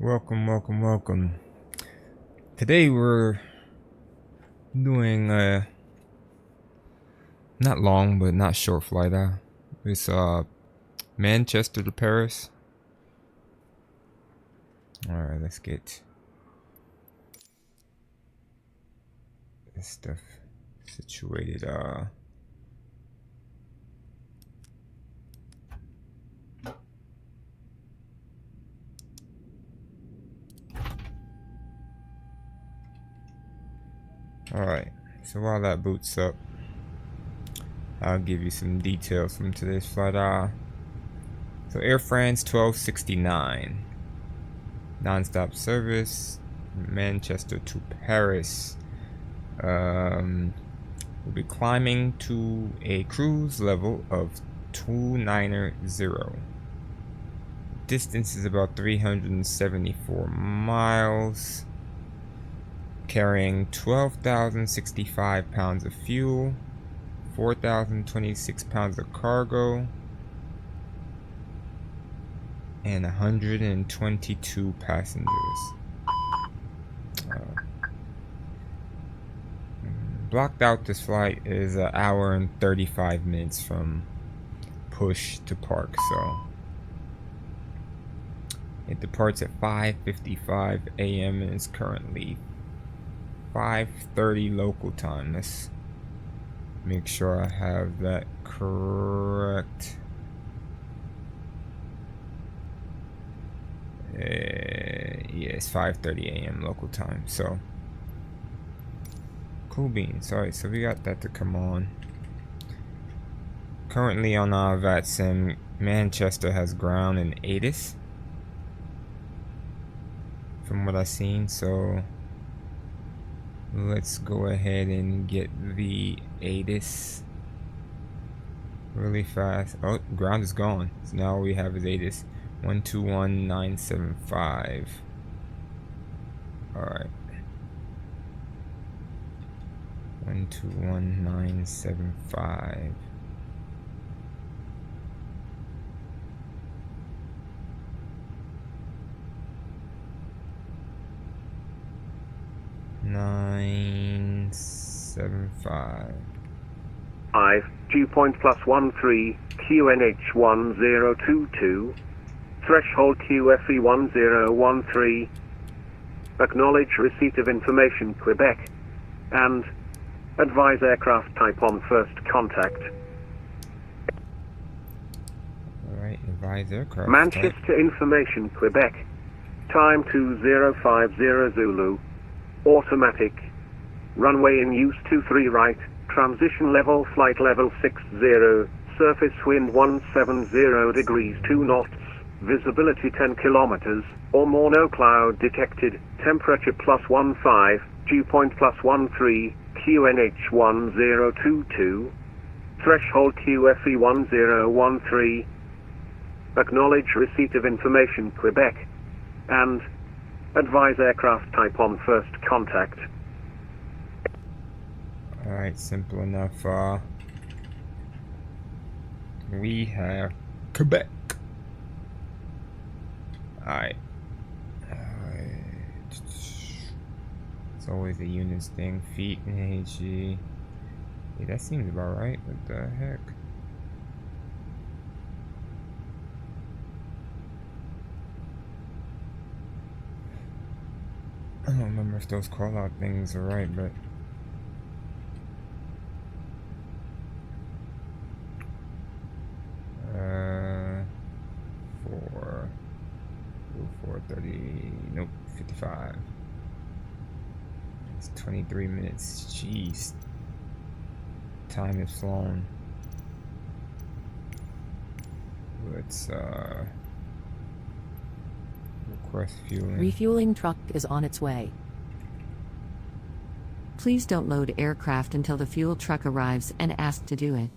Welcome. Today we're doing a not long but not short flight. It's Manchester to Paris. All right, let's get this stuff situated. Alright, so while that boots up, I'll give you some details from today's flight. So Air France 1269, non-stop service, Manchester to Paris. We'll be climbing to a cruise level of 290. Distance is about 374 miles. Carrying 12,065 pounds of fuel, 4,026 pounds of cargo, and 122 passengers. Blocked out this flight is an hour and 35 minutes from push to park, so it departs at 5:55 a.m. and is currently 5:30 local time. Let's make sure I have that correct. Yes, 5:30 a.m. local time. So cool beans. Alright, so we got that to come on. Currently on our VATSIM, Manchester has ground in ATIS from what I've seen, so let's go ahead and get the ATIS really fast. Oh, ground is gone. So now all we have is ATIS 121975. Alright. 121975. Nine 75. 5, dew point +13, QNH 1022, threshold QFE 1013, acknowledge receipt of information Quebec, and advise aircraft type on first contact. Alright, advise aircraft Manchester type. information Quebec, time 2050 Zulu, automatic, runway in use 23 right, transition level flight level 60, surface wind 170 degrees 2 knots, visibility 10 kilometers, or more, no cloud detected, temperature +15, dew point +13, QNH 1022, threshold QFE 1013, acknowledge receipt of information Quebec, and advise aircraft type on first contact. Alright, simple enough. We have Quebec. Alright. It's always a units thing. Feet and AG. Yeah, that seems about right. What the heck? I don't remember if those call out things are right, but for 4:30, nope, 55. It's 23 minutes. Jeez, time is flown. Let's request fueling. Refueling truck is on its way. Please don't load aircraft until the fuel truck arrives and ask to do it.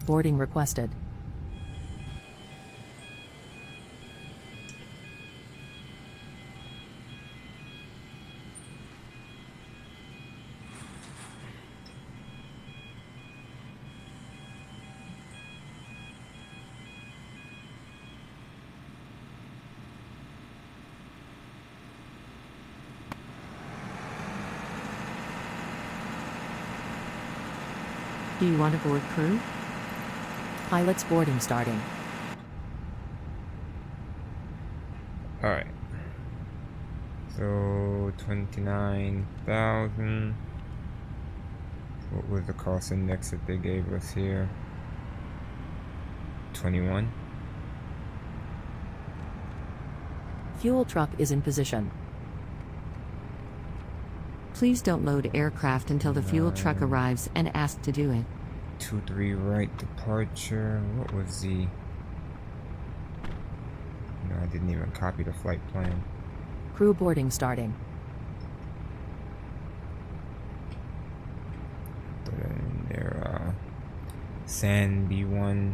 Boarding requested. Do you want to board, crew? Pilot's boarding starting. Alright. So 29,000. What was the cost index that they gave us here? 21. Fuel truck is in position. Please don't load aircraft until the fuel truck arrives and ask to do it. 23 right departure. What was the... No, I didn't even copy the flight plan. Crew boarding starting. Put it in there. San B1.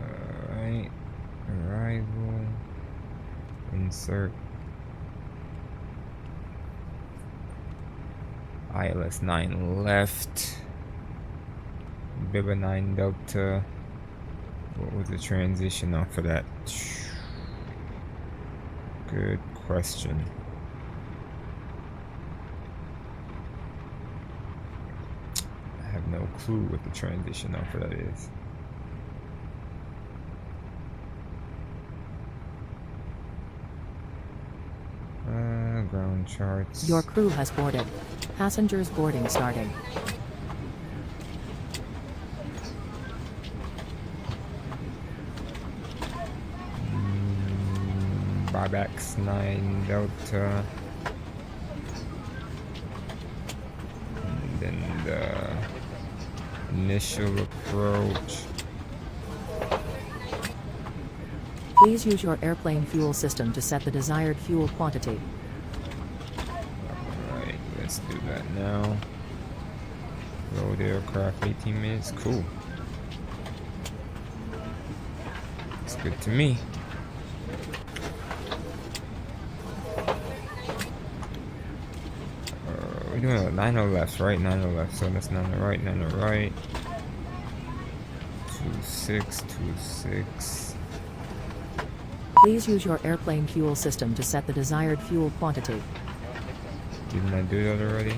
Alright. Arrival. Insert. ILS 9 left. Biba 9 Delta. What was the transition off of that? Good question. I have no clue what the transition off of that is. Ground charts. Your crew has boarded. Passengers boarding starting. Buybacks 9 Delta. And then the initial approach. Please use your airplane fuel system to set the desired fuel quantity. Alright, let's do that now. Load aircraft 18 minutes. Cool. It's good to me. We're doing a 90 left, right? 90 left. So that's 90 right, 90 right. 26, 26. Please use your airplane fuel system to set the desired fuel quantity. Didn't I do that already?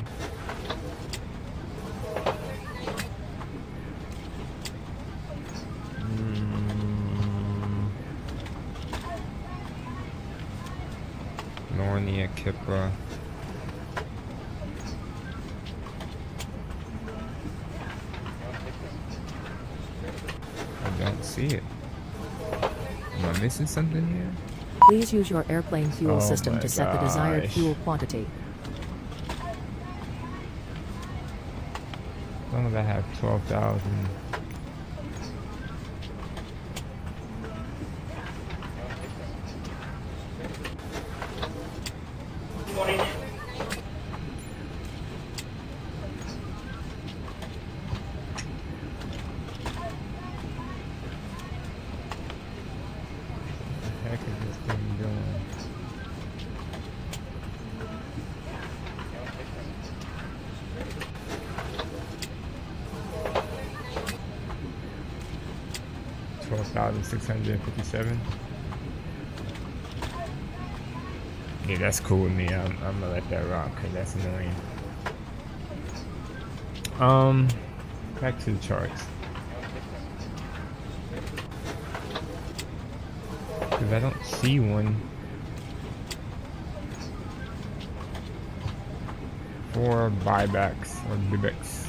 Lornia Kippa. I don't see it. Am I missing something here? Please use your airplane fuel Oh system my to set the desired gosh. fuel quantity. As long as I have 12,000. What the heck is this thing doing? $12,657. Yeah, that's cool with me. I'm gonna let that rock because that's annoying. Back to the charts. Because I don't see one for buybacks or buybacks.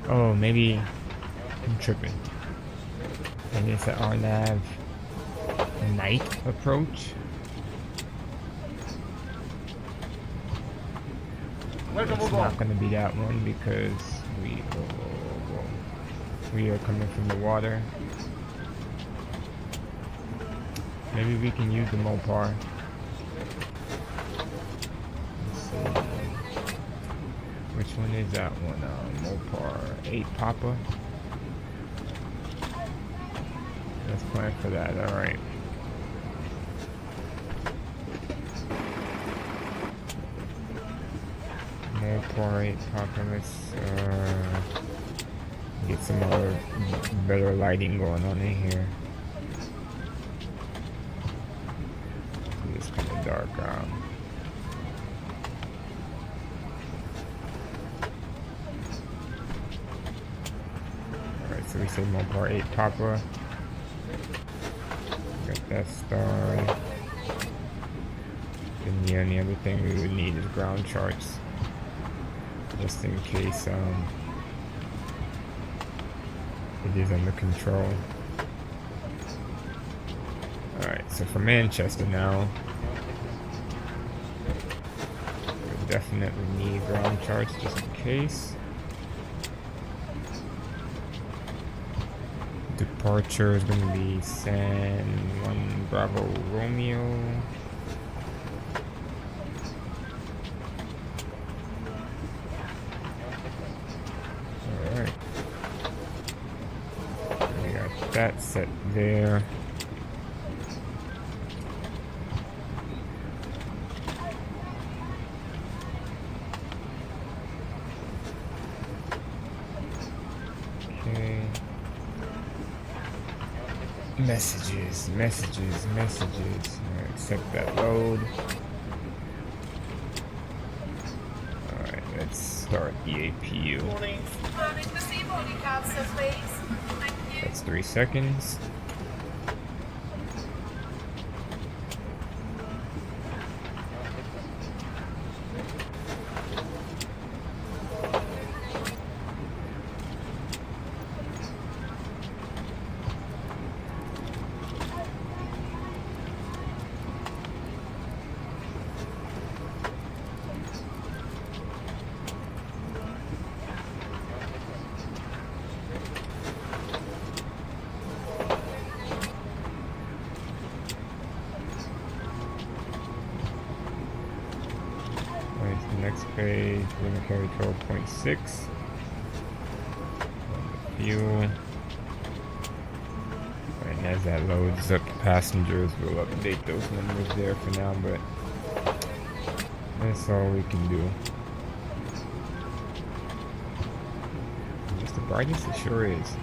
Oh, maybe I'm tripping. Maybe it's an RNAV night approach. It's not going to be that one because we are coming from the water. Maybe we can use the Mopar. Let's see. Which one is that one? Mopar 8 Papa. Let's plan for that. Alright. Mopar 8 Papa. Let's get some more better lighting going on in here. dark. Alright, so we say Mopar 8 Papa. Got that started. And the only other thing we would need is ground charts. Just in case it is under control. Alright, so for Manchester now, we definitely need ground charts just in case. Departure is going to be San 1 Bravo Romeo. Alright. We got that set there. Okay. Messages. Alright, accept that load. Alright, let's start the APU. That's 3 seconds. Next page, we're going to carry 12.6. Fuel. And as that loads up the passengers, we'll update those numbers there for now, but that's all we can do. Just the brightest it sure is.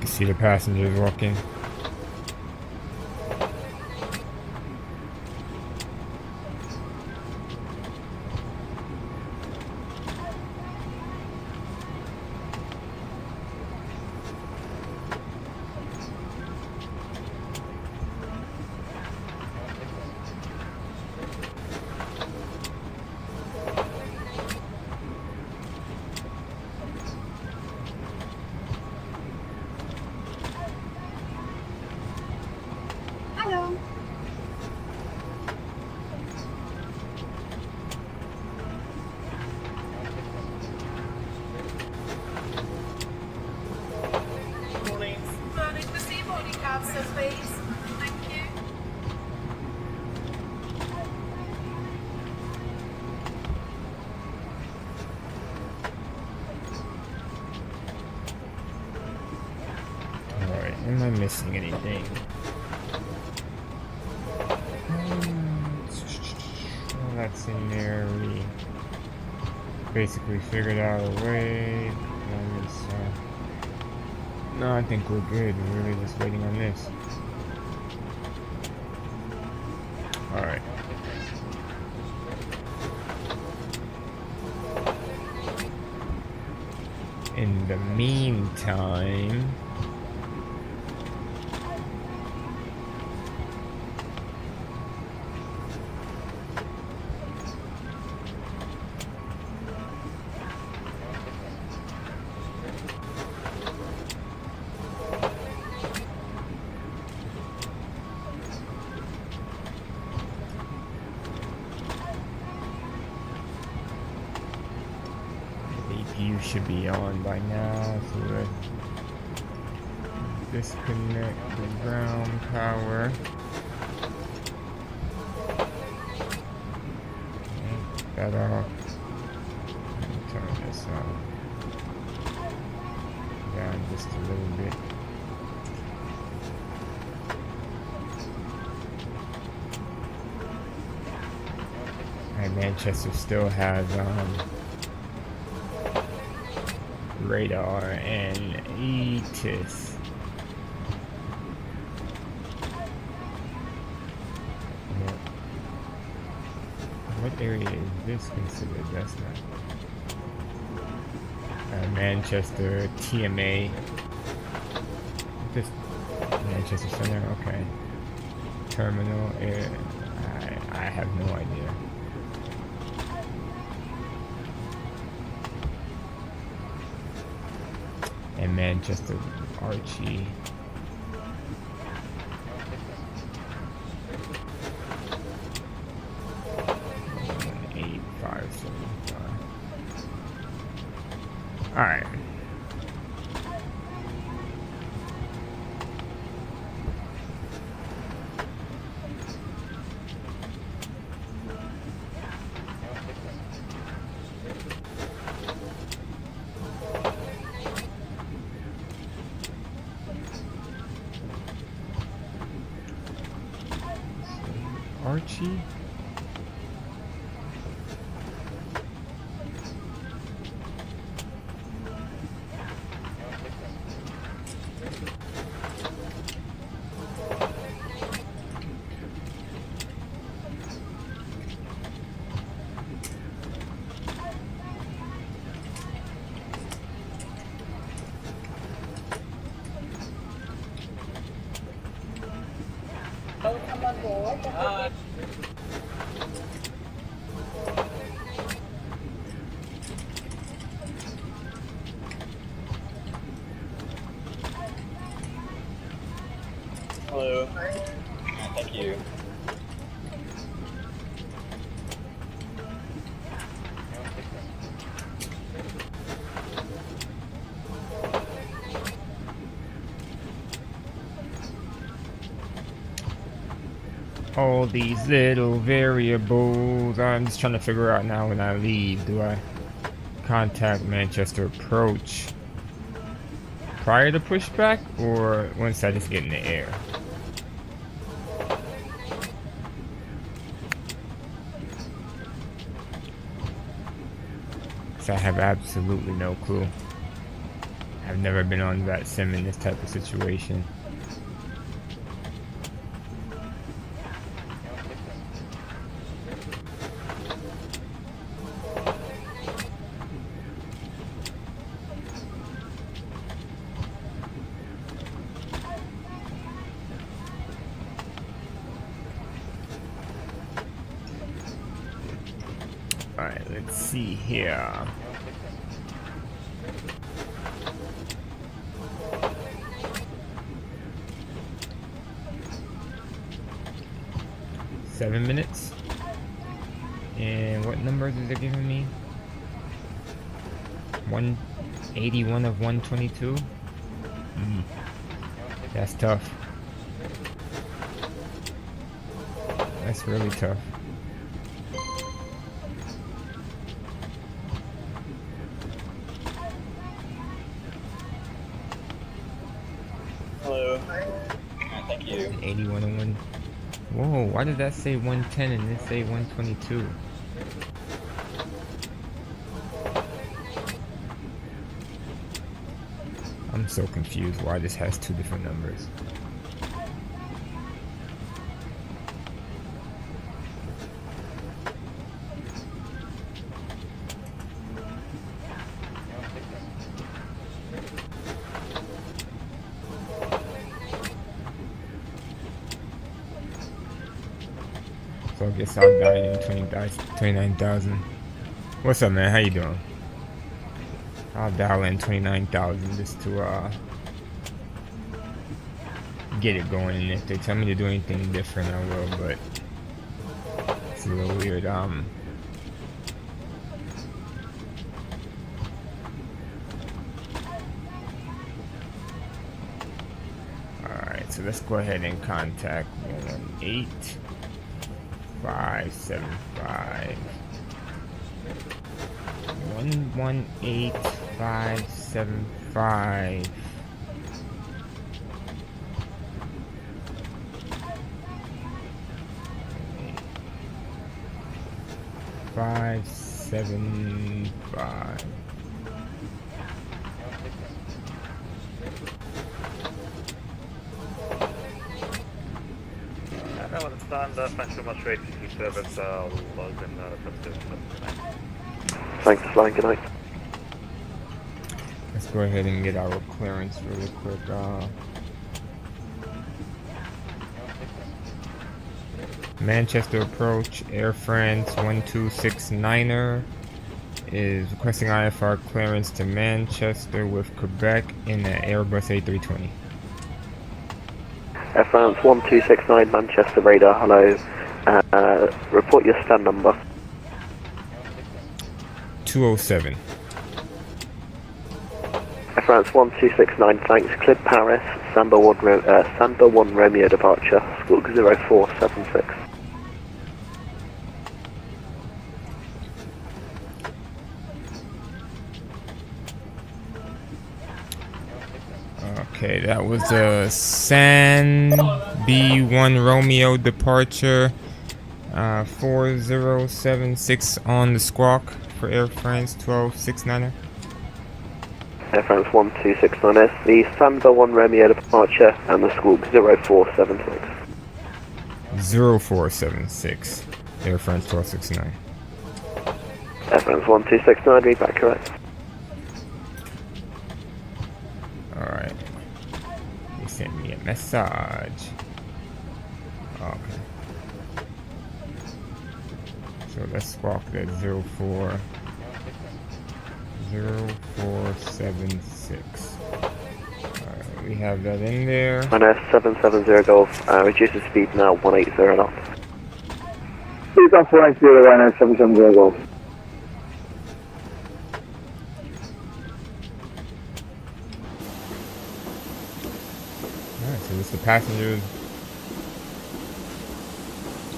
See the passengers walking. Am I missing anything? Well, that's in there. We basically figured out a way. No, I think we're good. We're really just waiting on this. Alright. In the meantime, you should be on by now, so let's disconnect the ground power. Take that off. And turn this on. Down just a little bit. And Manchester still has radar and ETIS. What area is this considered? That's not. Manchester TMA. This Manchester Center. Okay. Terminal. I have no idea. And Manchester Archie. 8575. Alright. Archie? Hello. Thank you. All these little variables. I'm just trying to figure out now when I leave. Do I contact Manchester Approach prior to pushback or once I just get in the air? Because I have absolutely no clue. I've never been on that sim in this type of situation. Alright, let's see here. Seven minutes. And what numbers is it giving me? 181 of 122? That's tough. That's really tough. Hello. Thank you. 81 and 1. Whoa, why did that say 110 and this say 122? I'm so confused why this has two different numbers. So I guess I'll die in 29,000. What's up, man? How you doing? I'll dial in 29,000 just to get it going, and if they tell me to do anything different, I will, but it's a little weird. Alright, so let's go ahead and contact 118-575. 118-575. 575. I understand. Thanks so much for ATC service. Log in 779. Thanks for flying, good night. Let's go ahead and get our clearance really quick. Manchester approach, Air France 1269er is requesting IFR clearance to Manchester with Quebec in the Airbus A320. Air France 1269 Manchester radar, hello. Report your stand number. 207. Air France 1269, thanks. Cleared Paris, Samba 1 Romeo departure, Squawk 0476. Okay, that was a San B1 Romeo departure, 4076 on the squawk for Air France 1269er. Air France 1269 is the Samba 1 Romeo departure and the Squawk 0476. 0476, Air France 1269. Air France 1269, read back correct. Alright. They sent me a message. Okay. So let's squawk that 0476. Alright, we have that in there. Minus 770 Golf, reduce the speed now 180 knots. Speed on 480, minus 770 Golf. Alright, so this is the passengers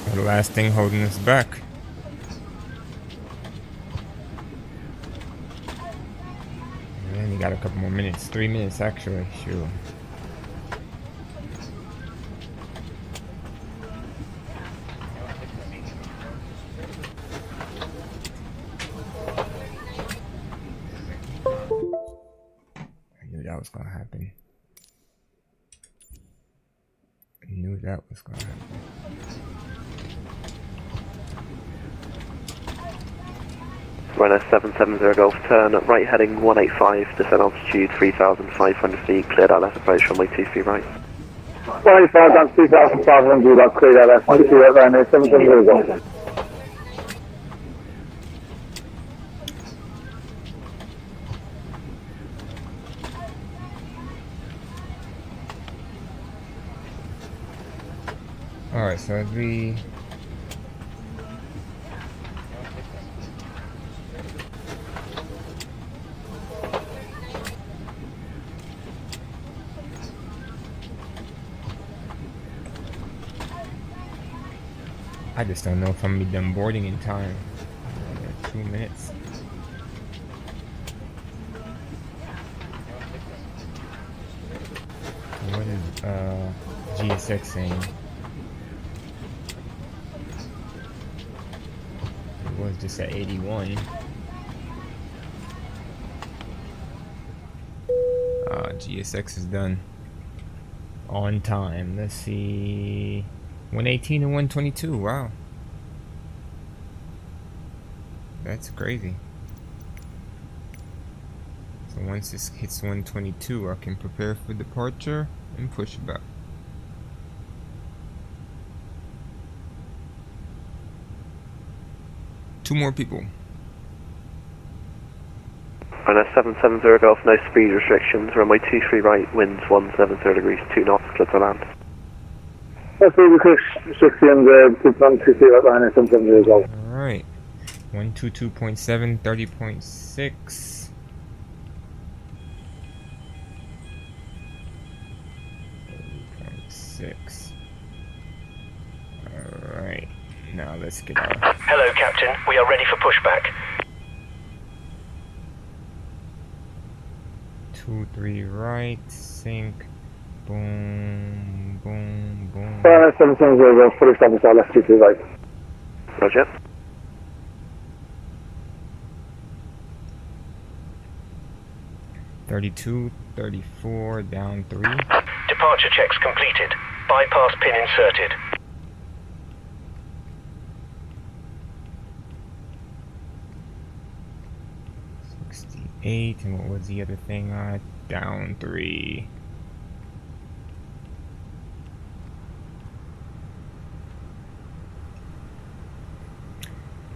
are the last thing holding us back. Man, you got a couple more minutes. 3 minutes actually, sure. I knew that was gonna happen. I knew that was gonna happen. Runner 770 Golf, turn right heading 185, descend altitude 3,500 feet, cleared out left approach runway 23 right. 185 down 2,500, I've cleared out that 22 right runway 770 Golf. Alright, so as we I just don't know if I'm gonna be done boarding in time. 2 minutes. What is GSX saying? It was just at 81. GSX is done. On time. Let's see. 118 and 122. Wow. That's crazy. So once this hits 122, I can prepare for departure. and push back. 2 more people. Runway 770 Golf, no speed restrictions. Runway 23 right, winds 170 degrees, 2 knots, clear to land. That's really quick. 60 and 2.60 right line, 770 Golf. Alright. 122.7, 30.6. Alright. Now let's get our... Hello, Captain. We are ready for pushback. 23 right, sync. Boom, boom, boom. Runway 770 Golf, full establish our left 23 right. Roger. .32, 34, down 3. Departure checks completed. Bypass pin inserted. 68, and what was the other thing? Down 3.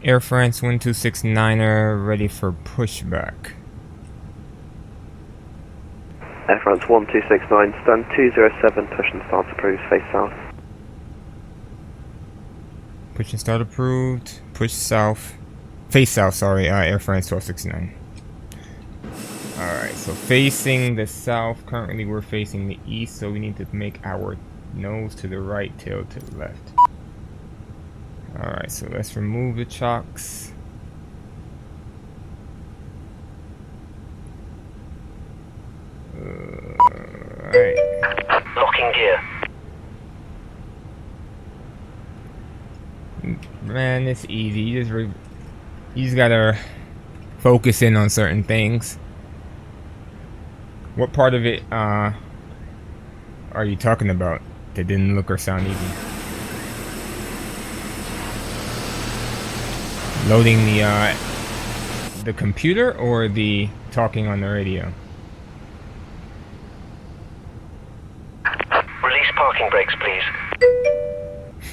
Air France 1269er ready for pushback. Air France 1269, stand 207, push and start approved, face south. Push and start approved. Push south. Face south, sorry. Air France 1269. Alright, so facing the south. Currently we're facing the east, so we need to make our nose to the right, tail to the left. Alright, so let's remove the chocks. Alright. Locking gear. Man, it's easy. You just gotta focus in on certain things. What part of it are you talking about that didn't look or sound easy? Loading the computer or the talking on the radio? Release parking brakes, please.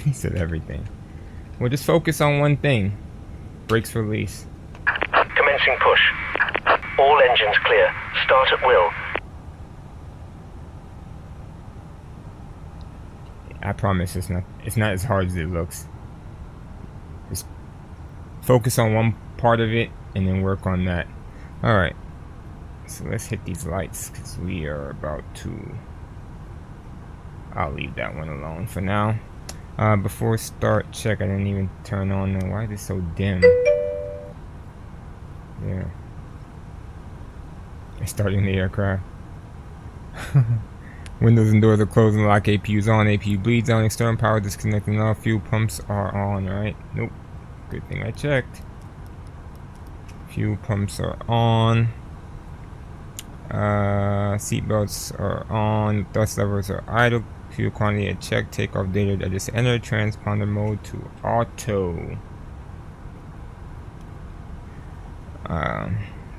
He said everything. Well, just focus on one thing. Brakes release. Commencing push. All engines clear. Start at will. I promise it's not as hard as it looks. Just focus on one part of it and then work on that. Alright. So let's hit these lights because we are about to... I'll leave that one alone for now. Before start check, I didn't even turn on the... Why is it so dim? There. It's starting the aircraft. Windows and doors are closed and lock. APU's on. APU bleeds on. External power disconnecting. All fuel pumps are on. Alright. Nope. Good thing I checked. Fuel pumps are on. Seatbelts are on. Thrust levers are idle. Fuel quantity at check. Takeoff data. I just entered transponder mode to auto.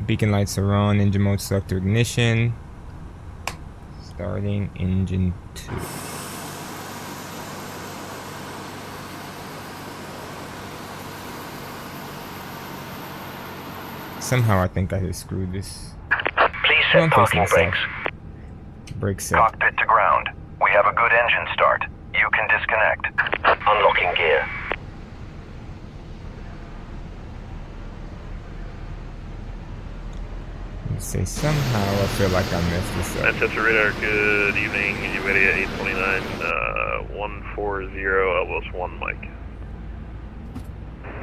Beacon lights are on. Engine mode select to ignition. Starting engine 2. Somehow I think I just screwed this. Please set parking brakes. Brake set. Cockpit to ground. We have a good engine start. You can disconnect. Unlocking gear. Let's say somehow I feel like I messed this up. Manchester Radar, good evening. You ready at 829, 140, Elbows 1, Mike.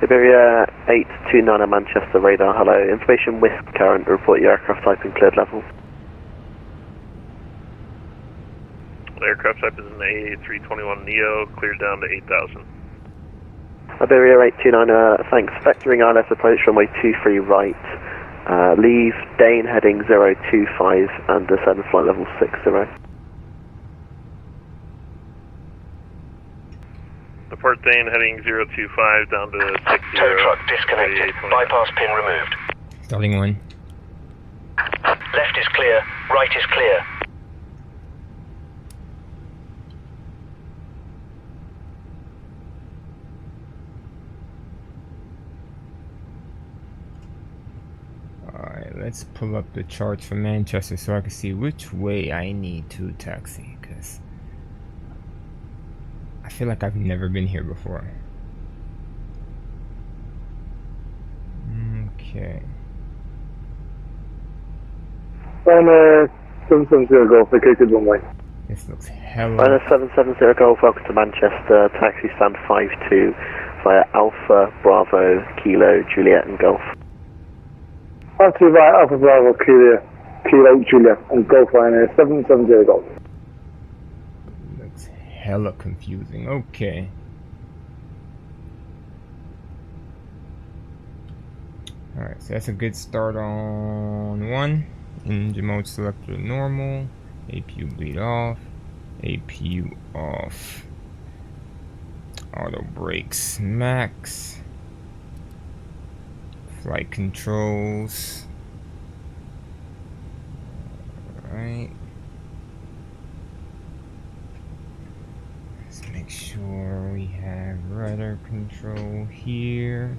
Iberia 829 Manchester Radar, hello. Information with current, report your aircraft type and cleared level. Aircraft type is an A321 Neo, cleared down to 8,000. Iberia 829, thanks. Vectoring ILS approach runway 23 right. Leave Dane heading 025 and descend flight level 60. Depart Dane heading 025 down to 60. Tow truck disconnected. Bypass pin removed. Starting 1. Left is clear. Right is clear. let's pull up the charts for Manchester so I can see which way I need to taxi, because I feel like I've never been here before. Okay. China 770 Golf, vacated runway. This looks hella... China 770 Golf, welcome to Manchester, taxi stand 52 via Alpha, Bravo, Kilo, Juliet and Golf. Taxi via Alpha Bravo, Kilo, Juliet and Golf Ryanair 770 Golf. Looks hella confusing. Okay. Alright, so that's a good start on 1. Engine mode selector normal. APU bleed off. APU off. Auto brakes max. Flight controls. Alright. Let's make sure we have rudder control here.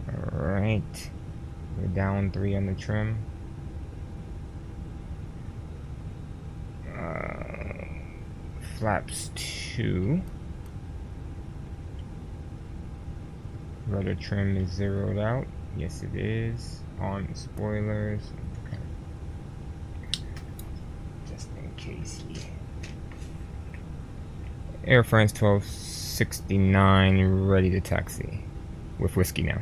Alright. We're down 3 on the trim. Flaps 2. Rudder trim is zeroed out. Yes, it is. On spoilers. Okay. Just in case he... Air France 1269 ready to taxi. With whiskey now.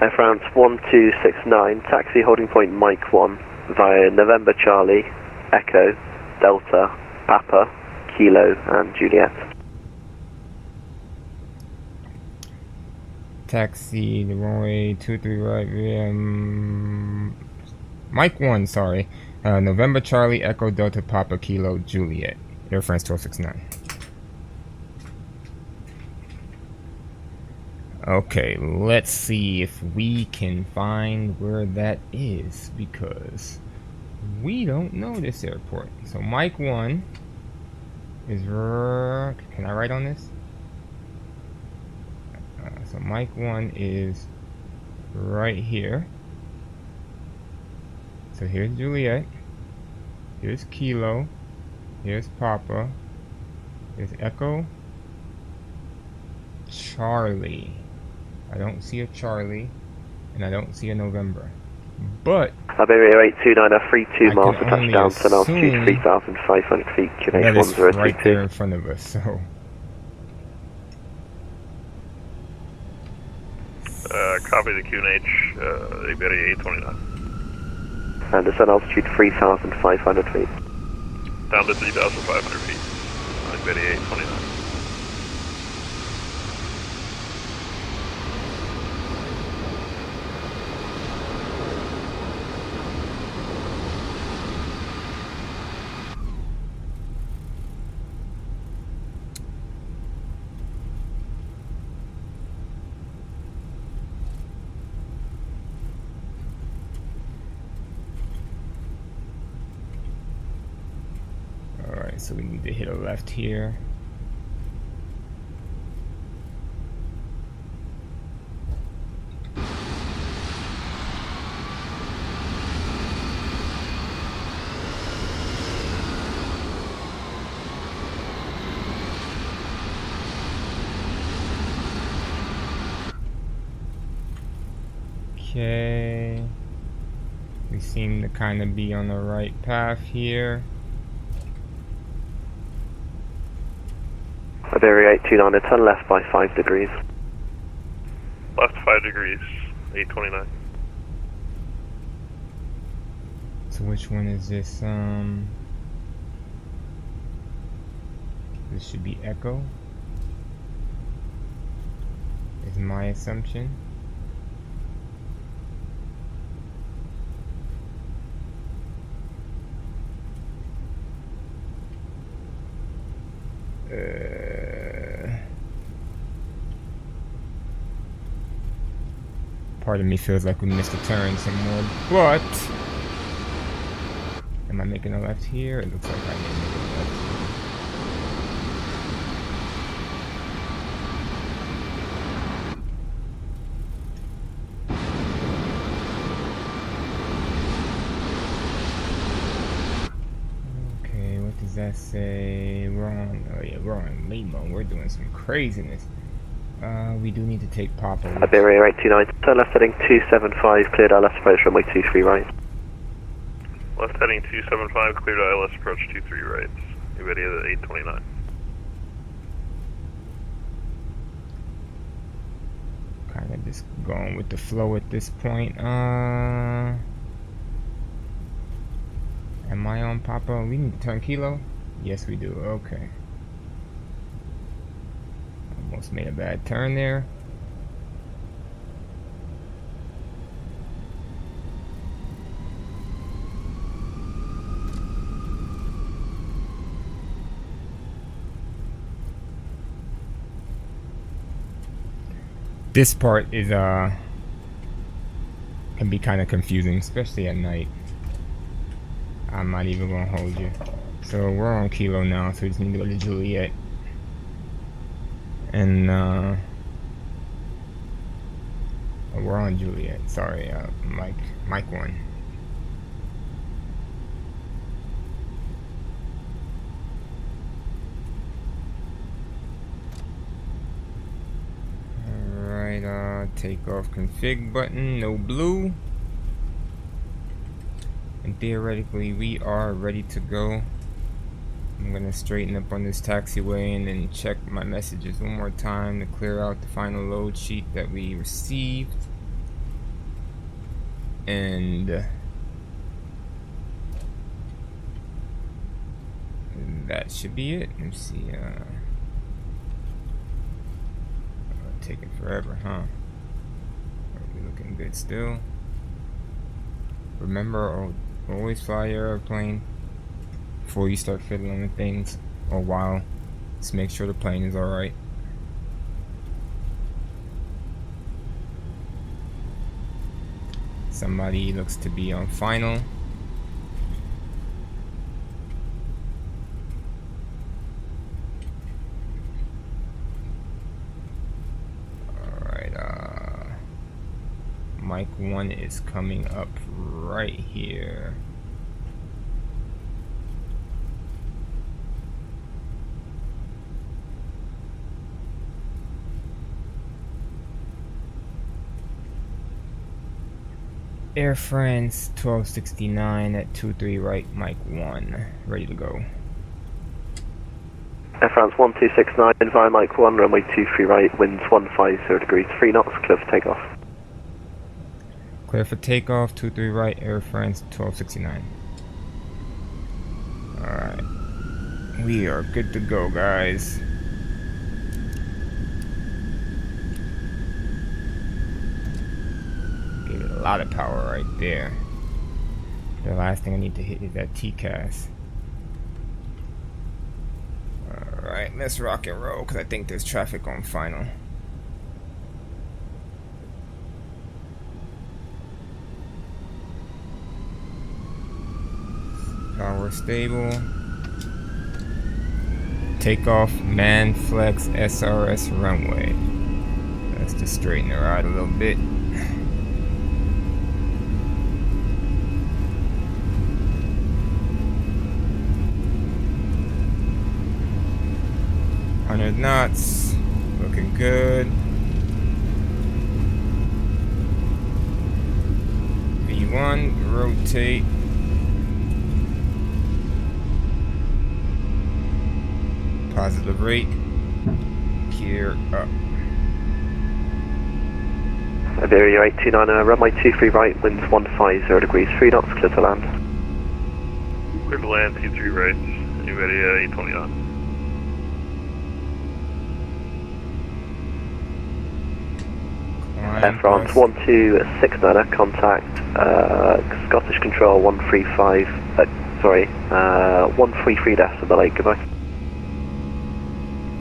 Air France 1269, taxi holding point Mike 1 via November Charlie, Echo, Delta, Papa, Kilo and Juliet. Taxi the runway 23 right via Mike 1, sorry. November Charlie, Echo, Delta, Papa, Kilo, Juliet. Air France 1269. Okay, let's see if we can find where that is, because we don't know this airport. So Mike 1 is... Can I write on this? So Mike 1 is right here. So here's Juliet. Here's Kilo. Here's Papa. Here's Echo. Charlie. I don't see a Charlie, and I don't see a November. But Iberia 829 32 miles to I can touchdown, 10 only altitude 3,500 feet, that QNH is 1032. right there in front of us, so... Copy the QNH, Iberia 829. And descend altitude 3,500 feet. Down to 3,500 feet. Iberia 829. Alright, so we need to hit a left here. Okay. We seem to kind of be on the right path here. Iberia 829, turn left by 5 degrees. Left 5 degrees, 829. So which one is this? This should be Echo. Is my assumption. Part of me feels like we missed a turn somewhere, but am I making a left here? It looks like I am making a left here. say we're on. Oh yeah, we're on Limo. We're doing some craziness. We do need to take Papa. Iberia 829, turn left heading 275, cleared ILS approach runway 23 right. Left heading 275, cleared ILS approach 23 right. Iberia 829. Kind of just going with the flow at this point. Am I on Papa? We need to turn kilo? Yes, we do. Okay. Almost made a bad turn there. This part is can be kind of confusing, especially at night. I'm not even gonna hold you. So we're on kilo now, so we just need to go to Juliet. And we're on Juliet. Sorry, Mike 1. Alright, takeoff config button, no blue. And theoretically we are ready to go. I'm gonna straighten up on this taxiway and then check my messages one more time to clear out the final load sheet that we received. And that should be it. Let's see. Taking forever, huh? Are we looking good still? Remember, always fly your airplane before you start fiddling with things, or while. Just make sure the plane is alright. Somebody looks to be on final. Mike 1 is coming up right here. Air France 1269 at 23 right, Mike 1, ready to go. Air France 1269 via Mike 1, runway 23 right, winds 150 degrees, 3 knots, clear for takeoff. Clear for takeoff, 23 right, Air France 1269. Alright. We are good to go, guys. Gave it a lot of power right there. The last thing I need to hit is that TCAS. Alright, let's rock and roll, because I think there's traffic on final. Power stable. Takeoff, man flex, SRS runway. Let's just straighten her out a little bit. Knots, looking good. V1, rotate. Positive rate. Gear up. Iberia 829, runway 23 right, winds 150 degrees, 3 knots, clear to land. Clear to land, 23 right, Iberia 829. Air France 1269, contact Scottish Control 135, 133.8, goodbye.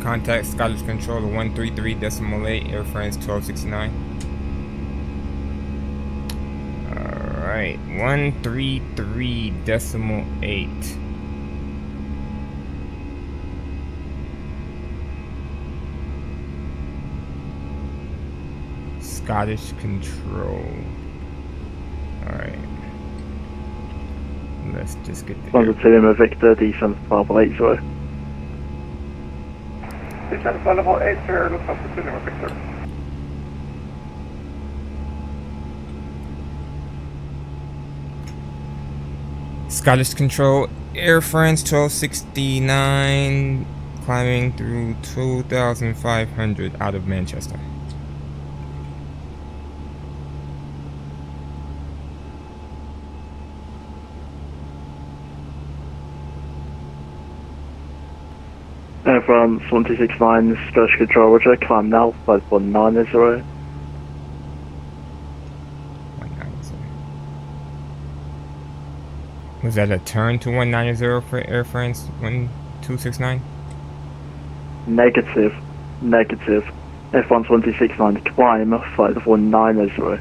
Contact Scottish Control 133.8, Air France 1269. Alright, 133.8. Scottish Control. Alright. Let's just get the London to Lima Victor, descent flight level 80. Descent flight level 80, London to Lima Victor. Scottish Control, Air France 1269, climbing through 2,500 out of Manchester. Air France 1269, Scottish Control, Roger, climb now, 519 Was that a turn to 190 for Air France 1269? Negative. F1 1269, climb 519.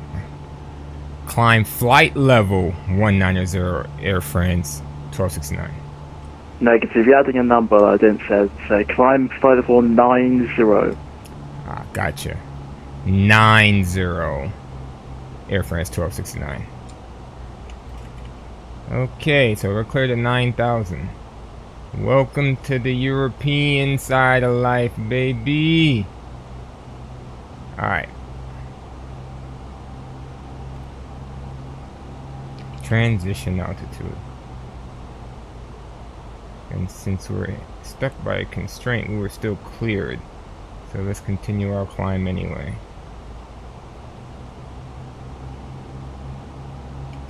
Climb flight level 190 Air France 1269. Negative, you're adding a number that I didn't say climb 5490. Ah, gotcha. 90 Air France 1269. Okay, so we're clear to 9,000. Welcome to the European side of life, baby. Alright. Transition altitude. And since we're stuck by a constraint, we were still cleared. So let's continue our climb anyway.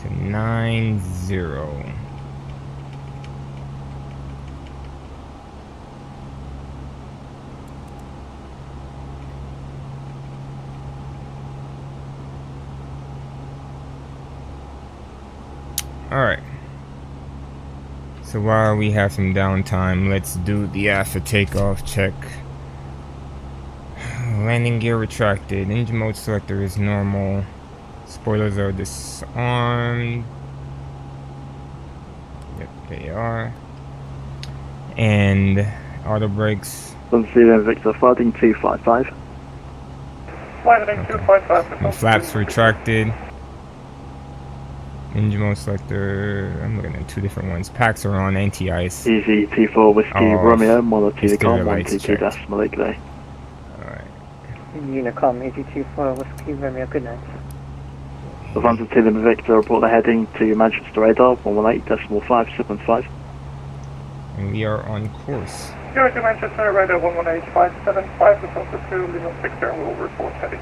To 90. Alright. So while we have some downtime, let's do the after takeoff check. Landing gear retracted. Engine mode selector is normal. Spoilers are disarmed. Yep, they are. And auto brakes. London to Lima Victor, flighting 255. Flighting 255. The flaps retracted. Engine mode selector. I'm looking at two different ones. Packs are on anti-ice. Easy T4 Whiskey Romeo, Monotone Exterior Unicom, lights 122 checked. decimal Italy. Alright. Unicom, EG24, Whiskey Romeo, good night. London to Lima Victor, report the heading to Manchester radar, 118.575. And we are on course. Here to Manchester, radar 118.575, London to Lima Victor, and we'll report heading.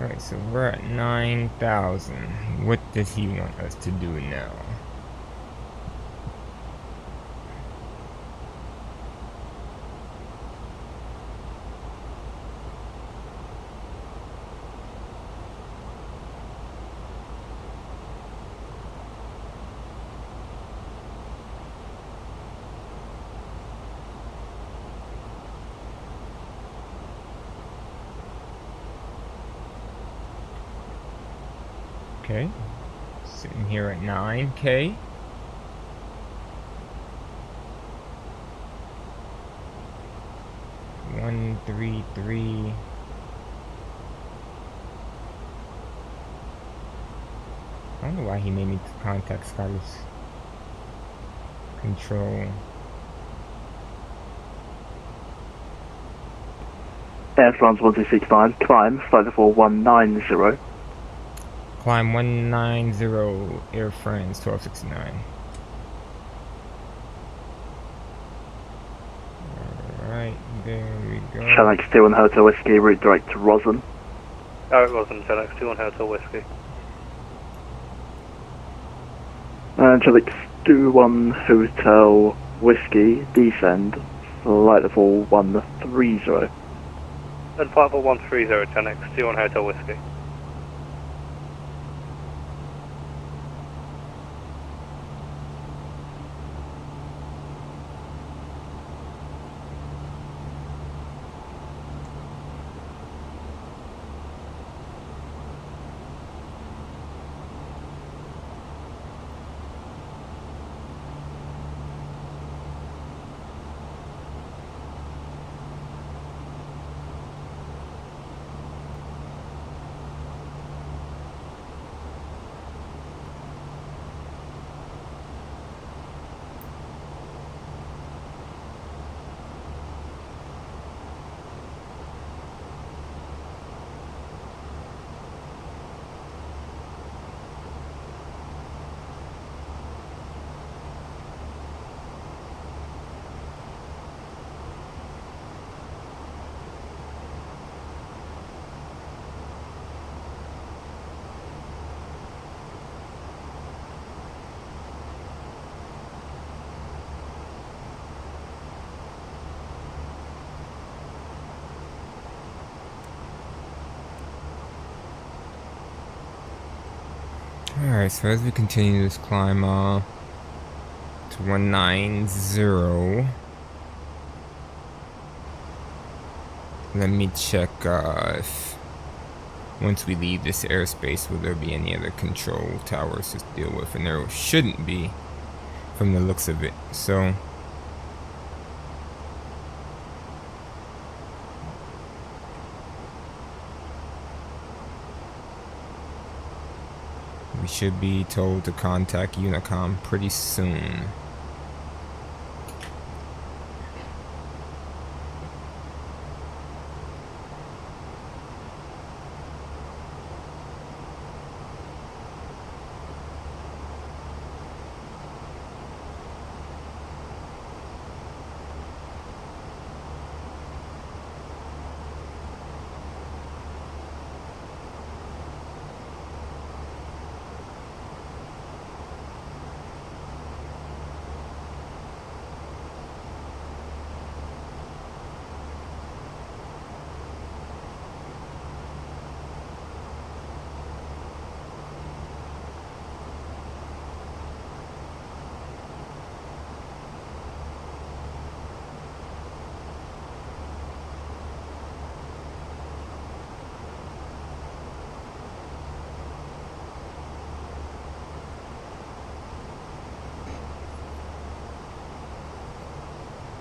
Alright, so we're at 9,000. What does he want us to do now? Okay, sitting here at 9K. One, three, three. I don't know why he made me contact Scottish Control. Air France 1269, climb 54190. Climb 190 Air France 1269. Alright, there we go. Channel 2 and Hotel Whiskey, route direct to Rosen. Oh, it wasn't. Channel 2 on Hotel Whiskey. And Channel 2 on Hotel Whiskey, descend, flight level 130. And flight level 130, Channel 2 on Hotel Whiskey. Alright, so as we continue this climb to 190, let me check if once we leave this airspace, will there be any other control towers to deal with? And there shouldn't be from the looks of it. So we should be told to contact Unicom pretty soon.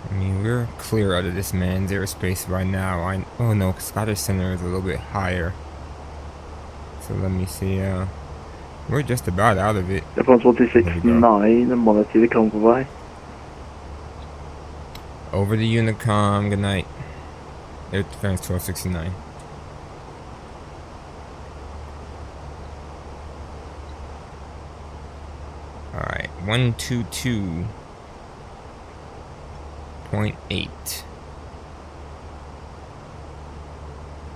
I mean, we're clear out of this man's airspace by now. Oh no, Scottish Center is a little bit higher. So let me see. We're just about out of it. AF1269 and monitor the convoy. Over the Unicom. Good night. Air Defense 1269. Alright, 122.8.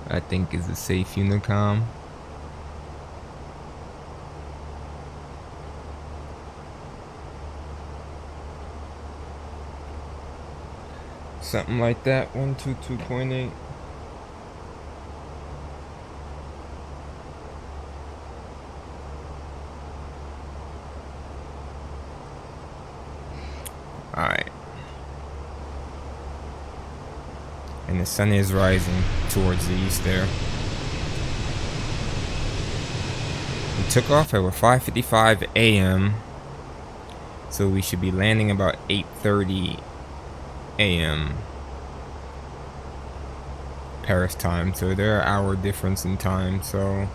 I think is a safe Unicom. Something like that, 122.8. Alright. And the sun is rising towards the east there. We took off at 5:55 a.m. So we should be landing about 8:30 a.m. Paris time. So there are hour difference in time, so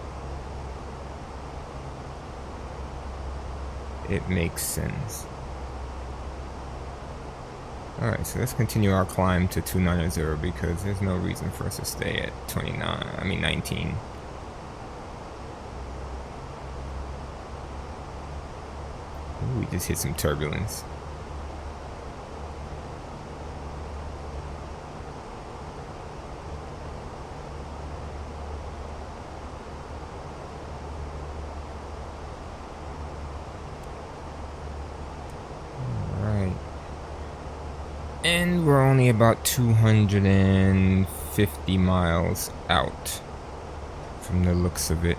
it makes sense. Alright, so let's continue our climb to 290 because there's no reason for us to stay at 19. Ooh, we just hit some turbulence. And we're only about 250 miles out from the looks of it.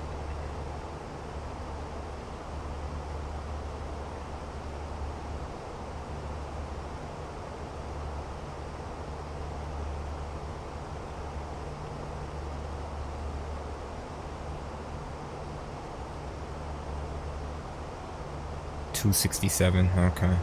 $267, okay.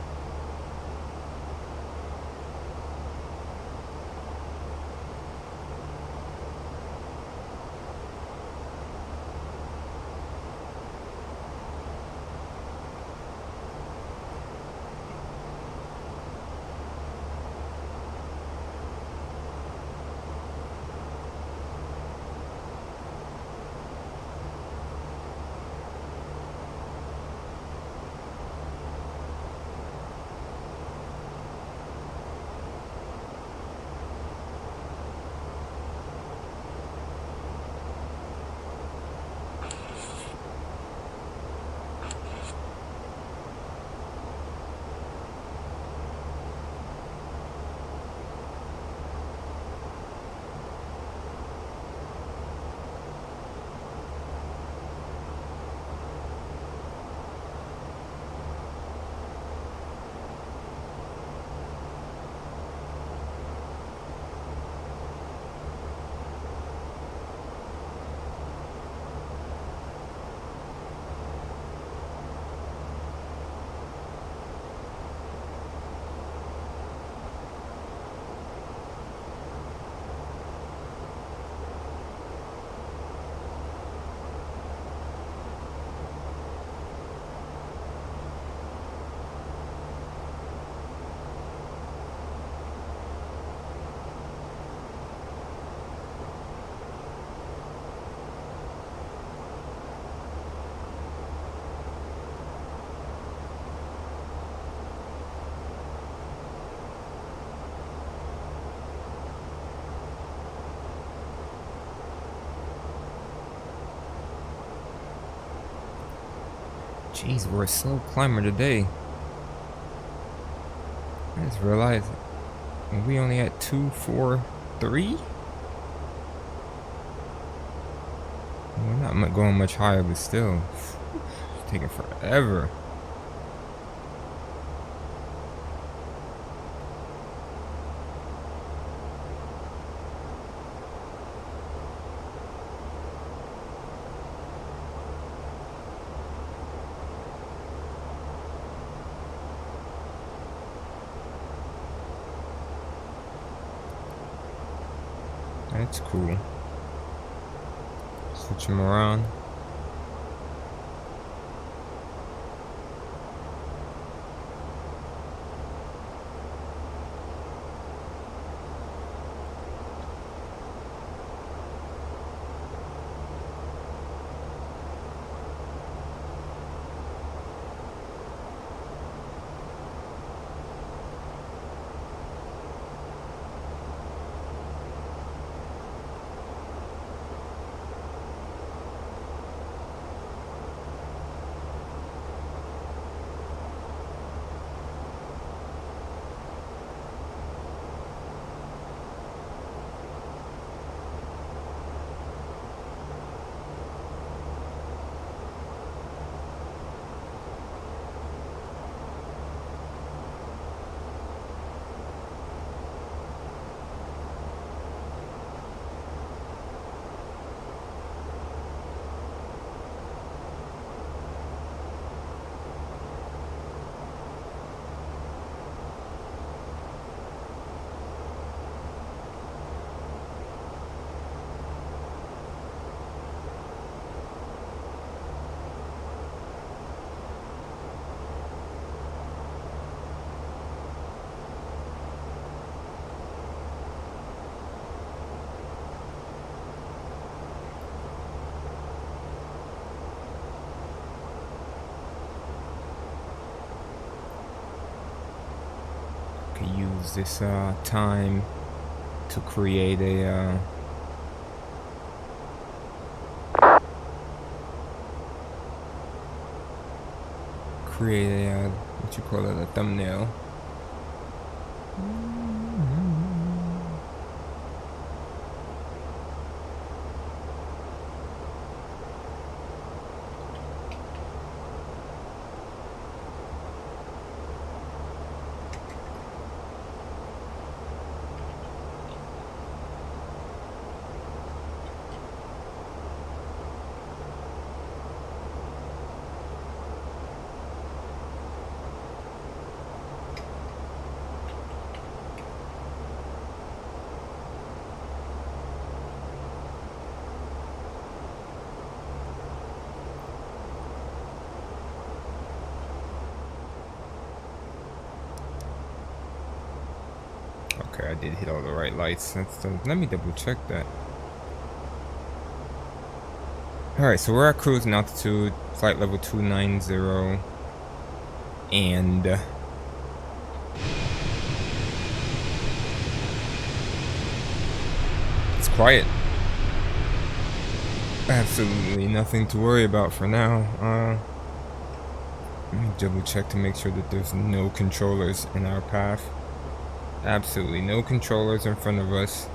Jeez, we're a slow climber today. I just realized we only at 243. We're not going much higher, but still, it's taking forever. That's cool. Switch them around. Use this time to create a what you call it, a thumbnail. Okay, I did hit all the right lights. Let me double check that. Alright, so we're at cruising altitude, flight level 290, and it's quiet. Absolutely nothing to worry about for now. Let me double check to make sure that there's no controllers in our path. Absolutely no controllers in front of us.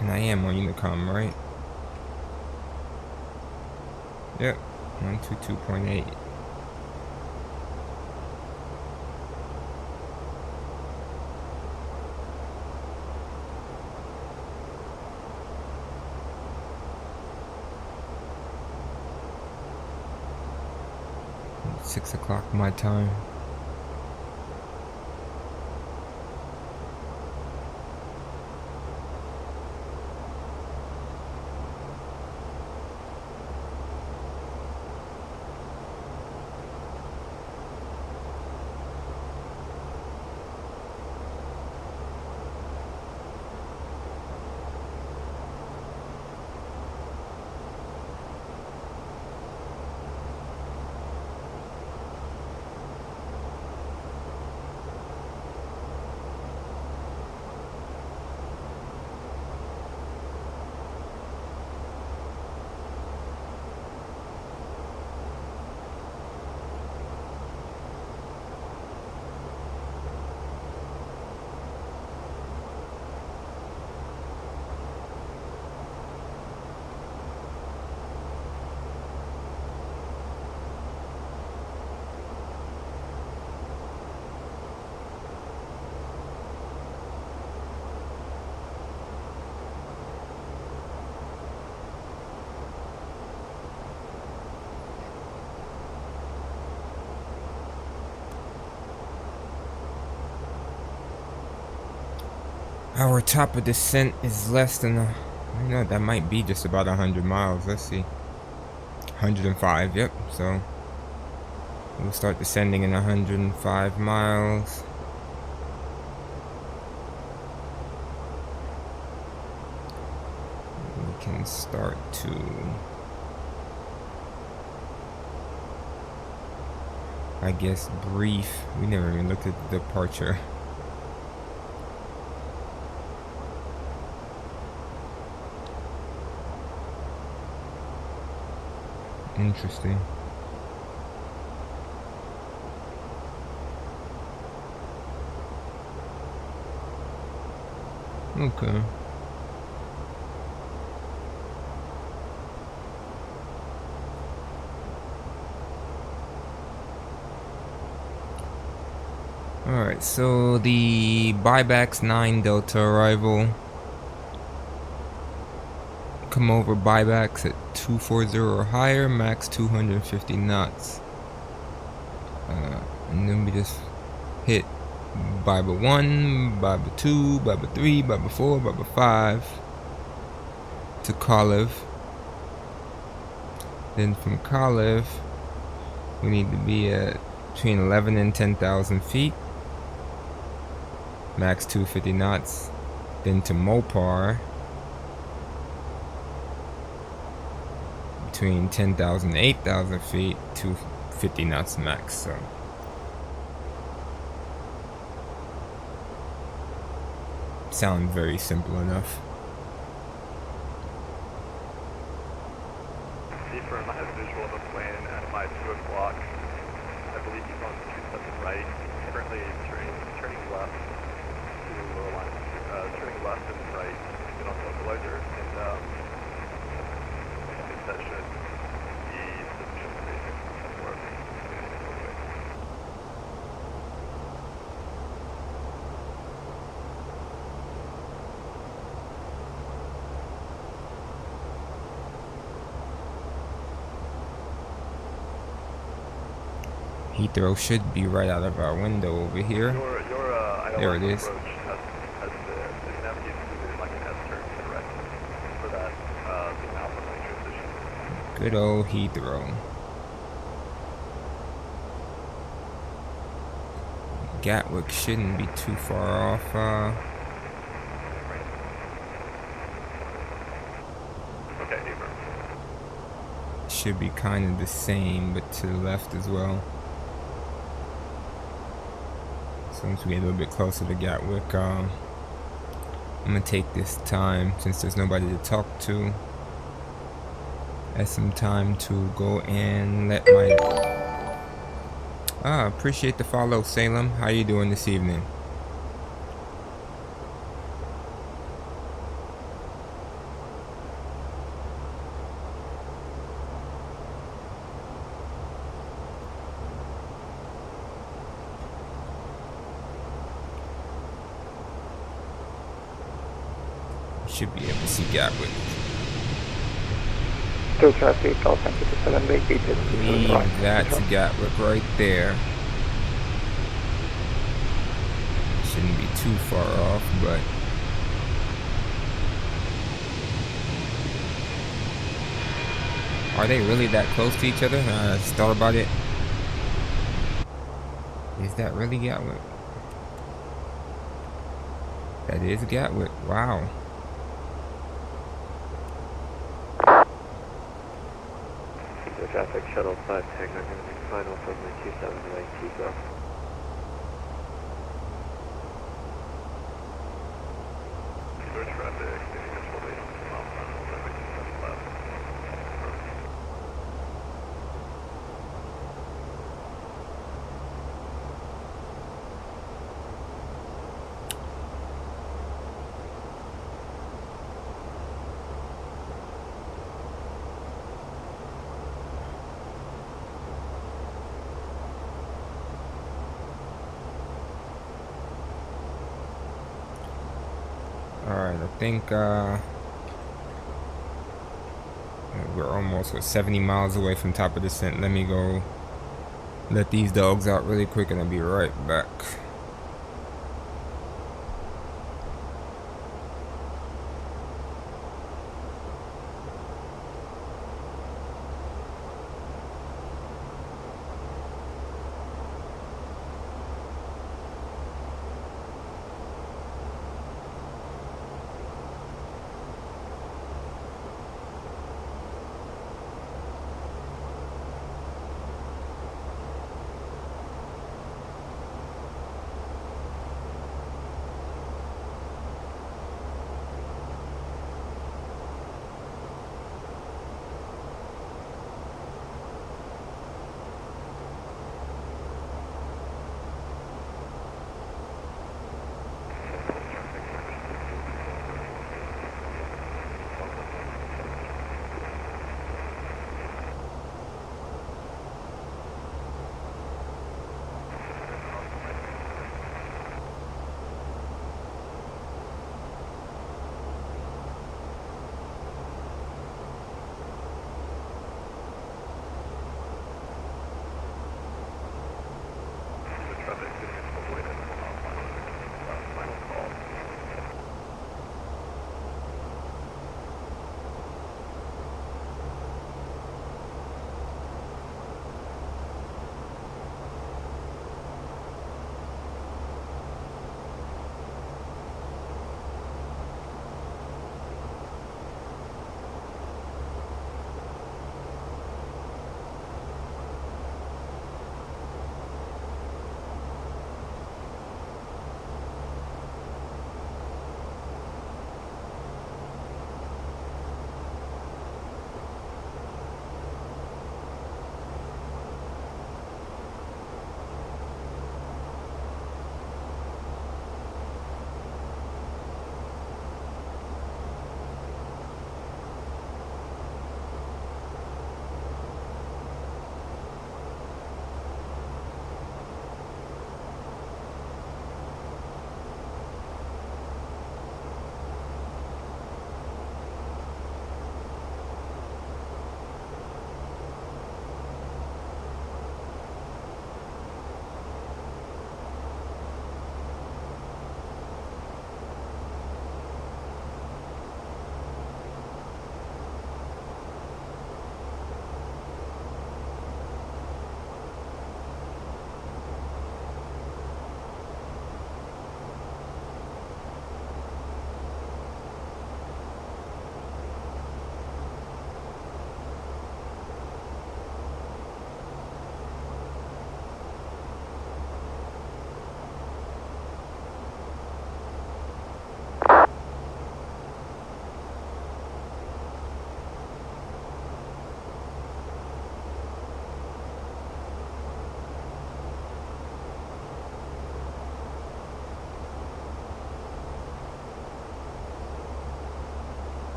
And I am on Unicom, right? Yep, 122.8. It's 6 o'clock my time. Our top of descent is less than I know, that might be just about 100 miles. Let's see. 105, yep. So we'll start descending in 105 miles. We can start to I guess brief. We never even looked at the departure. Interesting. Okay. Alright, so the buybacks 9 Delta arrival. Come over buybacks at 240 or higher, max 250 knots. And then we just hit Bible 1, Bible 2, Bible 3, Bible 4, Bible 5 to Kalev. Then from Kalev, we need to be at between 11 and 10,000 feet, max 250 knots. Then to Mopar, between 10,000 and 8,000 feet, 250 knots max. So sound very simple enough. Confirm, I have visual of a plane at my 2 o'clock. I believe he's on 27 right. Currently turning left to lower line, turning left and right. Get on the larger, and I think that should be sufficient spacing for me. Heathrow should be right out of our window over here. There it is. Good old Heathrow. Gatwick shouldn't be too far off. Should be kind of the same, but to the left as well. So once we get a little bit closer to Gatwick, I'm gonna take this time, since there's nobody to talk to, as some time to go and let my appreciate the follow, Salem. How you doing this evening? Should be able to see Gatwick. Still traffic, all thank you to 7 Bay Beaches. That's Gatwick right there. Shouldn't be too far off, but are they really that close to each other? I just thought about it. Is that really Gatwick? That is Gatwick. Wow. Traffic shuttle 5 Tango, going to be final from the 27 Tico. Traffic, Alright, I think we're almost 70 miles away from top of descent. Let me go let these dogs out really quick and I'll be right back.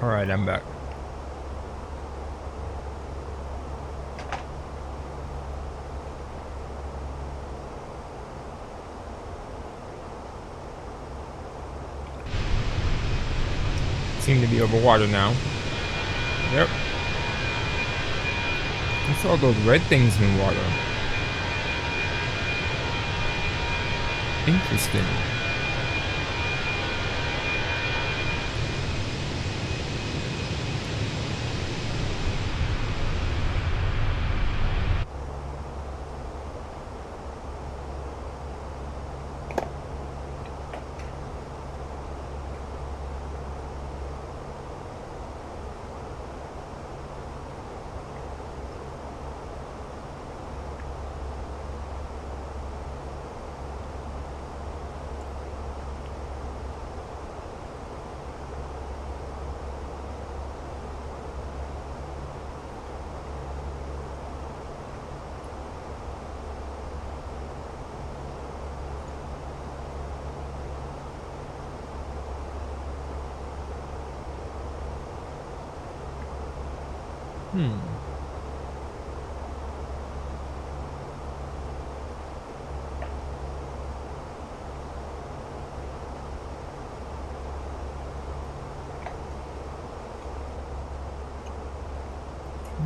Alright, I'm back. Seem to be over water now. Yep. I saw those red things in water. Interesting.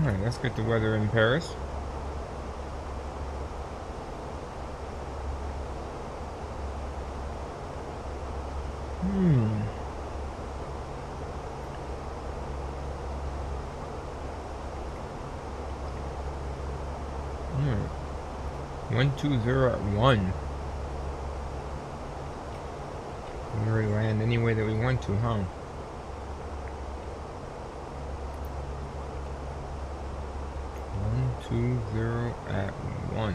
Alright, let's get the weather in Paris. Alright. 120 at 1. We can really land any way that we want to, huh? Two zero at 1.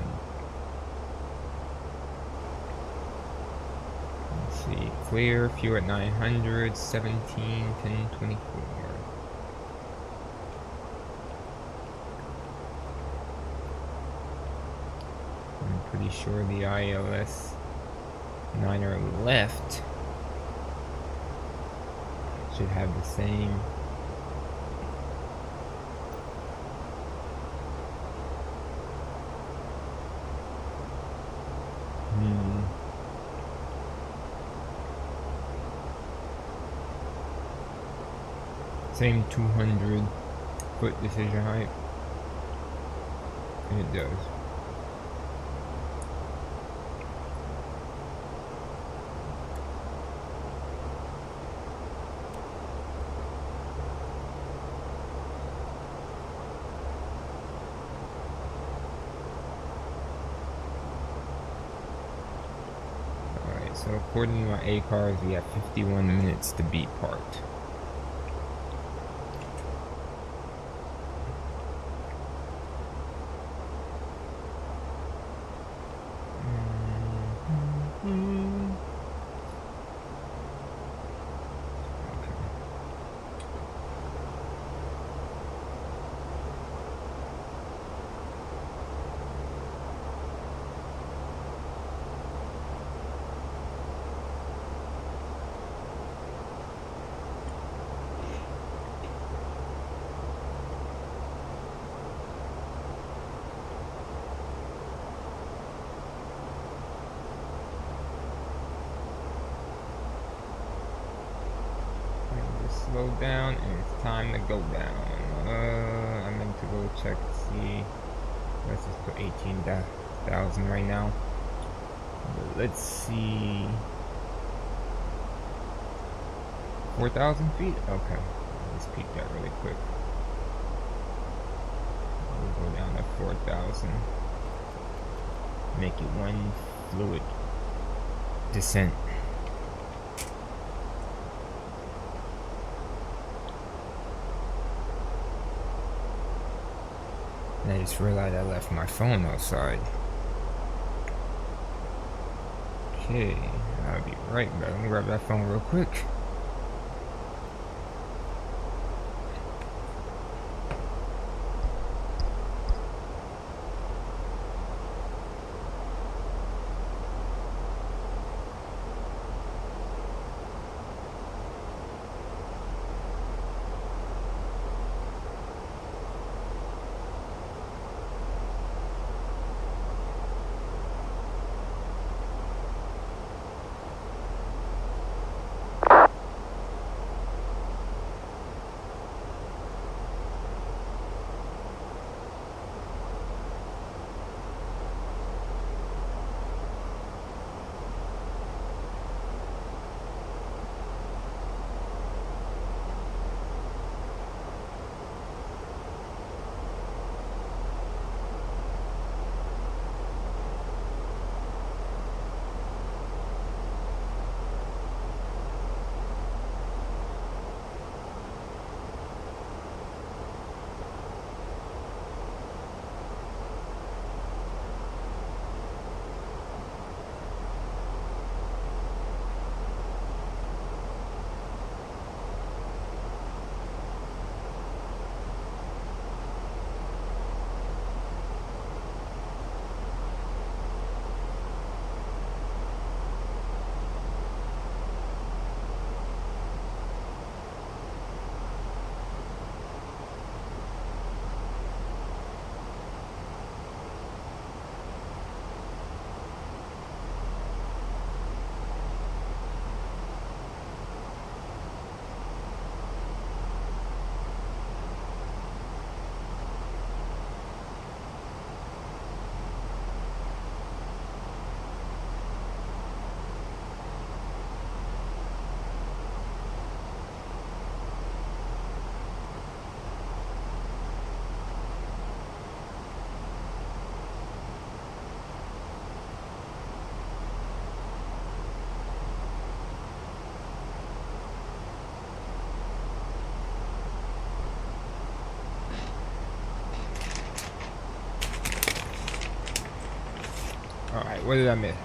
Let's see. Clear, fuel at 900, 17, 10, 24. I'm pretty sure the ILS 9er left should have the same. Same 200-foot decision height. And it does. Alright, so according to my ACARS, we have 51 minutes to beat parked. Slow down, and it's time to go down. I meant to go check to see. Let's just put 18,000 right now. But let's see. 4,000 feet? Okay. Let's peek that really quick. We'll go down to 4,000. Make it one fluid descent. I just realized I left my phone outside. Okay, I'll be right back. Let me grab that phone real quick. Alright, what did I miss?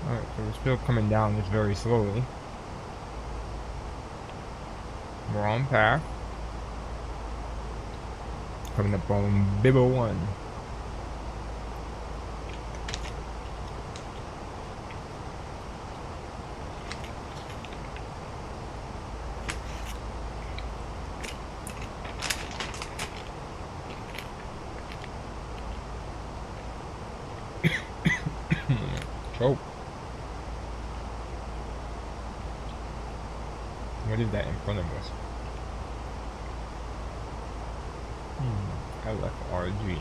Alright, so we're still coming down this very slowly. We're on path. Coming up on Bibble 1. Oh. What is that in front of us? LFRG.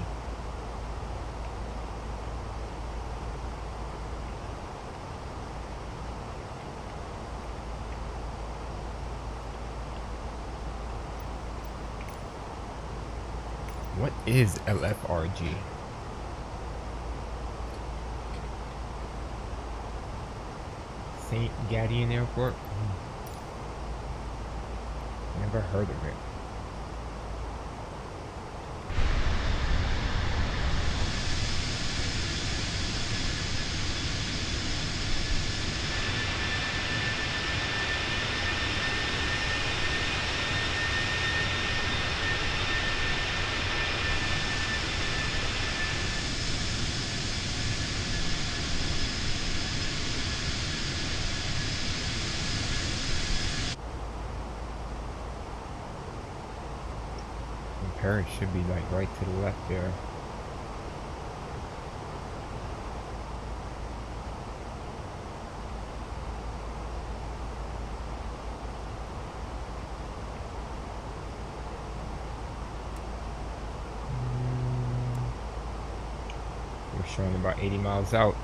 What is LFRG? St. Gadian Airport? Never heard of it. Paris should be like right to the left there. We're showing about 80 miles out.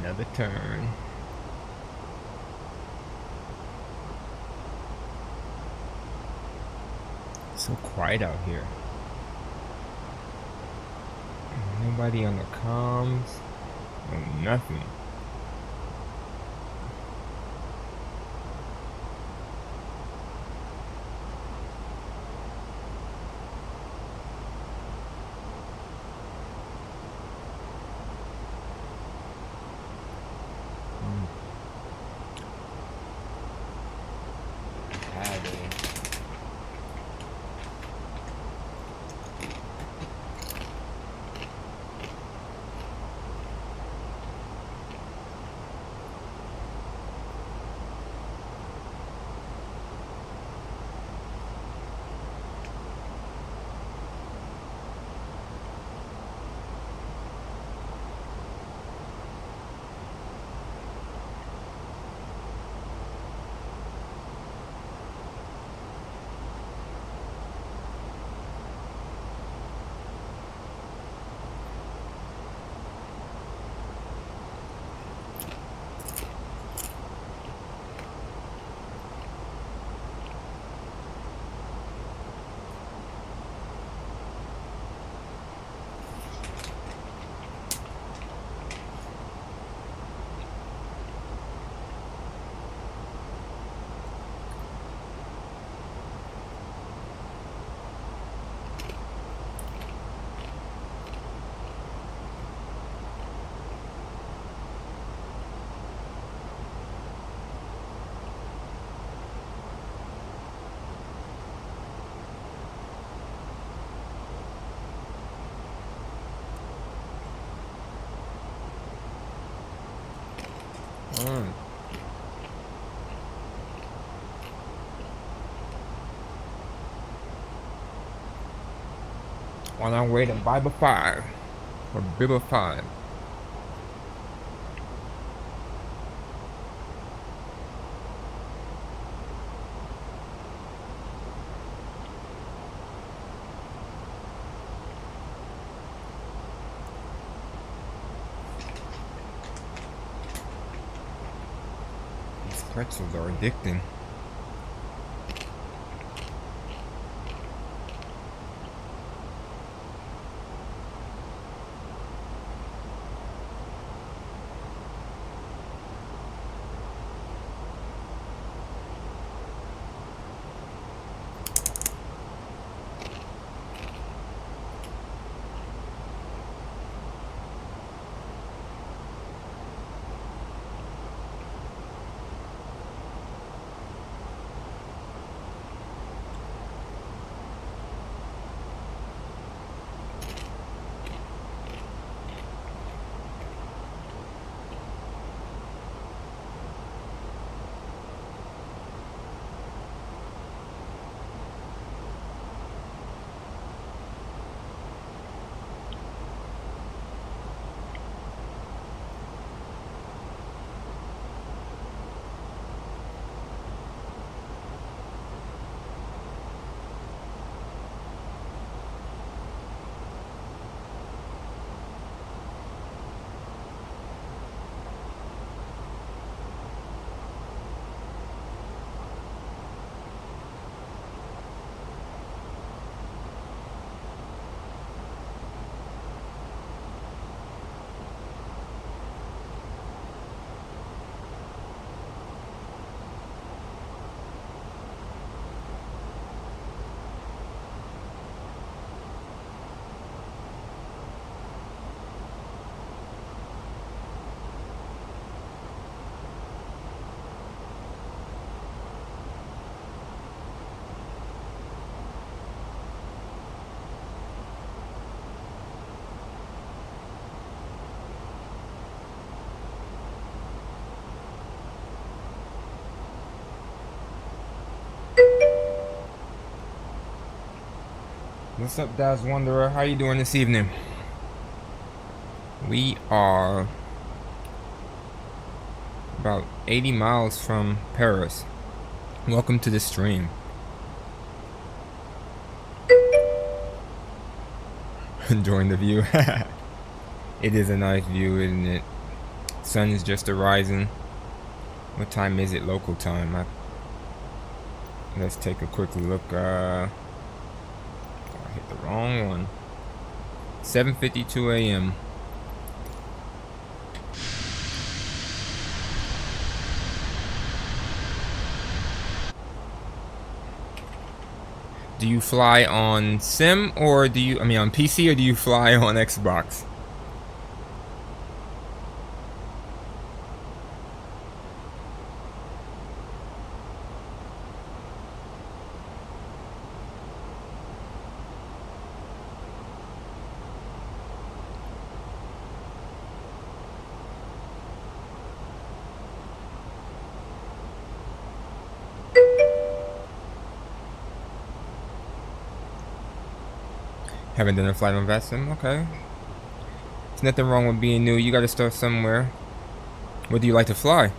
Another turn. So quiet out here. Nobody on the comms. No, nothing. on. On our way to Bible 5 or Bible 5. These pretzels are addicting. What's up, Daz Wanderer? How you doing this evening? We are about 80 miles from Paris. Welcome to the stream. Enjoying the view. It is a nice view, isn't it? Sun is just arising. What time is it local time? Let's take a quick look. I hit the wrong one. 7:52 a.m. Do you fly on Sim or do you, on PC, or do you fly on Xbox? Haven't done a flight on Sim? Okay. There's nothing wrong with being new. You gotta start somewhere. Where do you like to fly?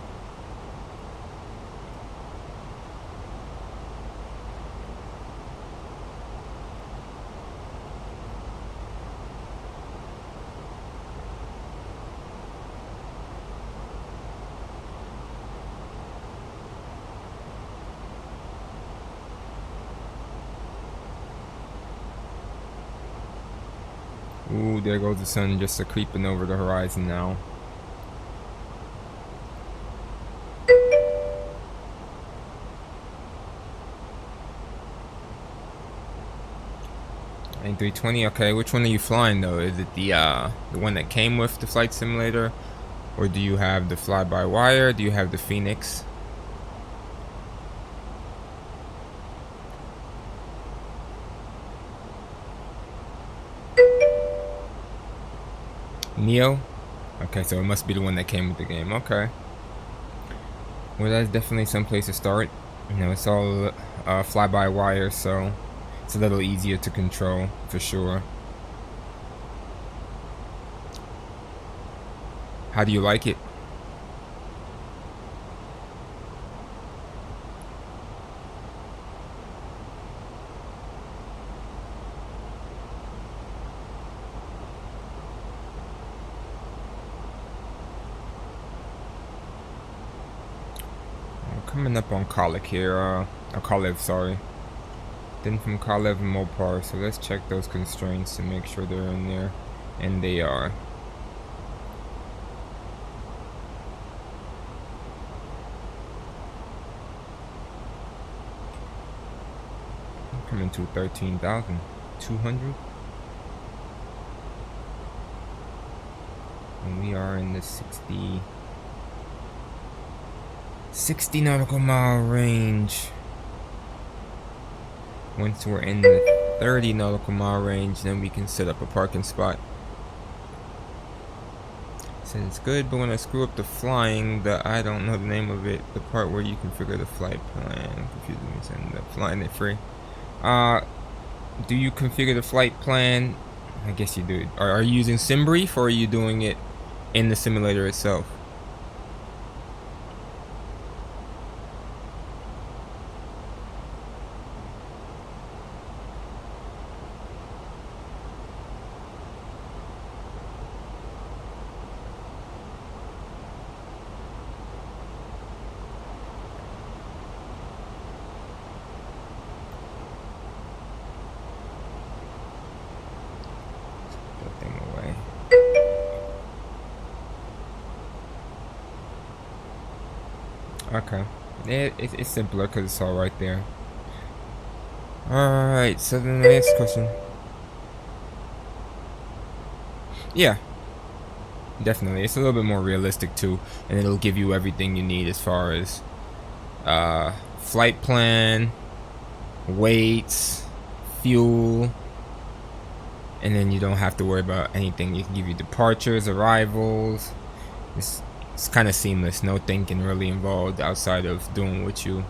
Ooh, there goes the sun just creeping over the horizon now. A320, okay. Which one are you flying though? Is it the one that came with the flight simulator, or do you have the fly-by-wire? Do you have the Phoenix? Neo? Okay, so it must be the one that came with the game. Okay. Well, that's definitely some place to start. You know, it's all fly-by-wire, so it's a little easier to control for sure. How do you like it? Coming up on Kalik here, Kalev, sorry. Then from Kalev and Mopar, so let's check those constraints to make sure they're in there, and they are. Coming to 13,200, and we are in the 60 nautical mile range. Once we're in the 30 nautical mile range, then we can set up a parking spot. So it's good, but when I screw up the flying, I don't know the name of it, the part where you configure the flight plan, confusing me, so I end up flying it free. Do you configure the flight plan? I guess you do. Are you using SimBrief, or are you doing it in the simulator itself? Okay, it's simpler because it's all right there. Alright, so then the next question. Yeah, definitely. It's a little bit more realistic too, and it'll give you everything you need as far as flight plan, weights, fuel, and then you don't have to worry about anything. You can give you departures, arrivals. It's kind of seamless, no thinking really involved outside of doing what you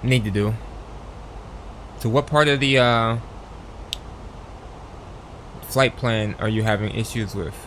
need to do. So what part of the flight plan are you having issues with?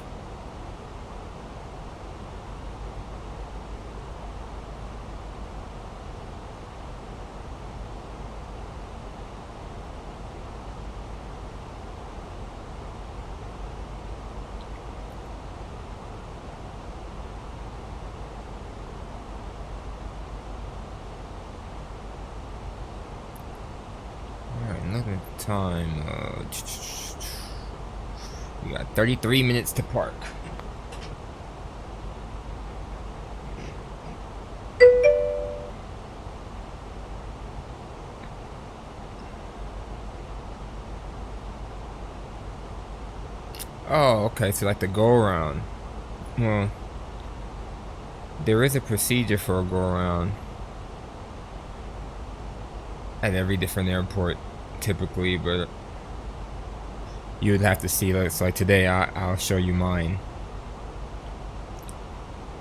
Another time, we got 33 minutes to park. Oh, okay, so like the go around. Well, there is a procedure for a go around at every different airport typically, but you would have to see. So like today I'll show you mine.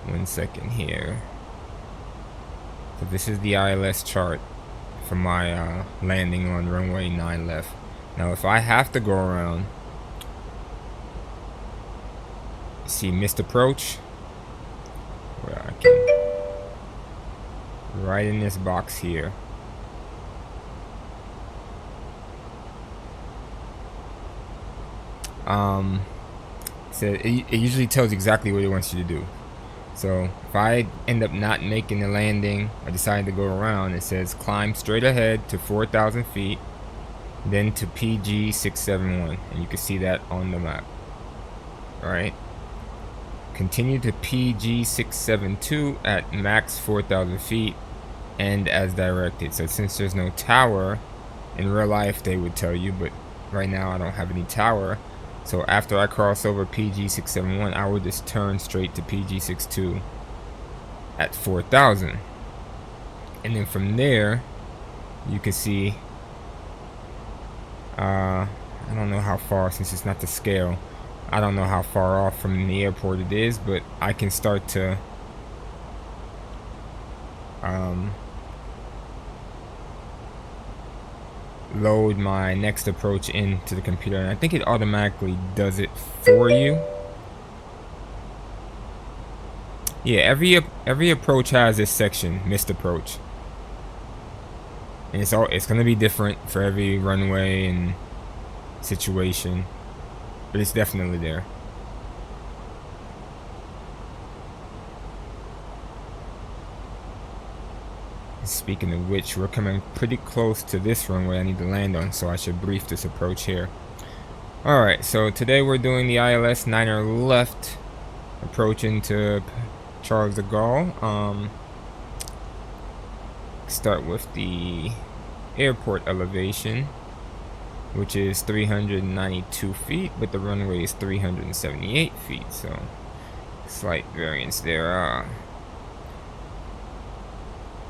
1 second here. So this is the ILS chart for my landing on runway 9 left. Now if I have to go around, see missed approach, where I can right in this box here. So it usually tells exactly what it wants you to do. So if I end up not making the landing, I decide to go around, it says climb straight ahead to 4,000 feet, then to PG 671, and you can see that on the map. Alright, continue to PG 672 at max 4,000 feet and as directed. So since there's no tower, in real life they would tell you, but right now I don't have any tower. So after I cross over PG 671, I will just turn straight to PG 62 at 4,000, and then from there you can see I don't know how far, since it's not to scale, I don't know how far off from the airport it is, but I can start to load my next approach into the computer, and I think it automatically does it for you. Yeah, every approach has this section, missed approach, and it's gonna be different for every runway and situation, but it's definitely there. Speaking of which, we're coming pretty close to this runway I need to land on, so I should brief this approach here. Alright, so today we're doing the ILS 9er left, approaching to Charles de Gaulle. Start with the airport elevation, which is 392 feet, but the runway is 378 feet, so slight variance there.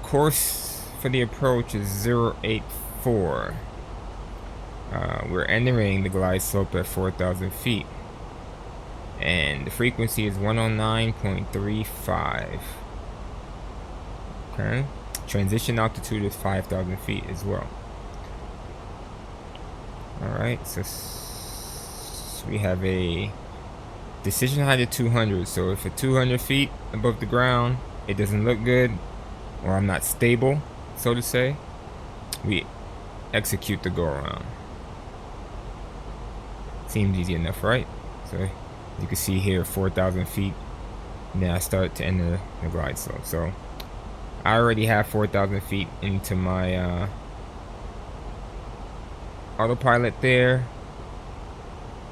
Course for the approach is 084. We're entering the glide slope at 4,000 feet, and the frequency is 109.35. Okay, transition altitude is 5,000 feet as well. Alright, so we have a decision height of 200, so if at 200 feet above the ground it doesn't look good, or I'm not stable, so to say, we execute the go around. Seems easy enough, right? So you can see here 4,000 feet, and then I start to enter the glide slope. So I already have 4,000 feet into my autopilot there.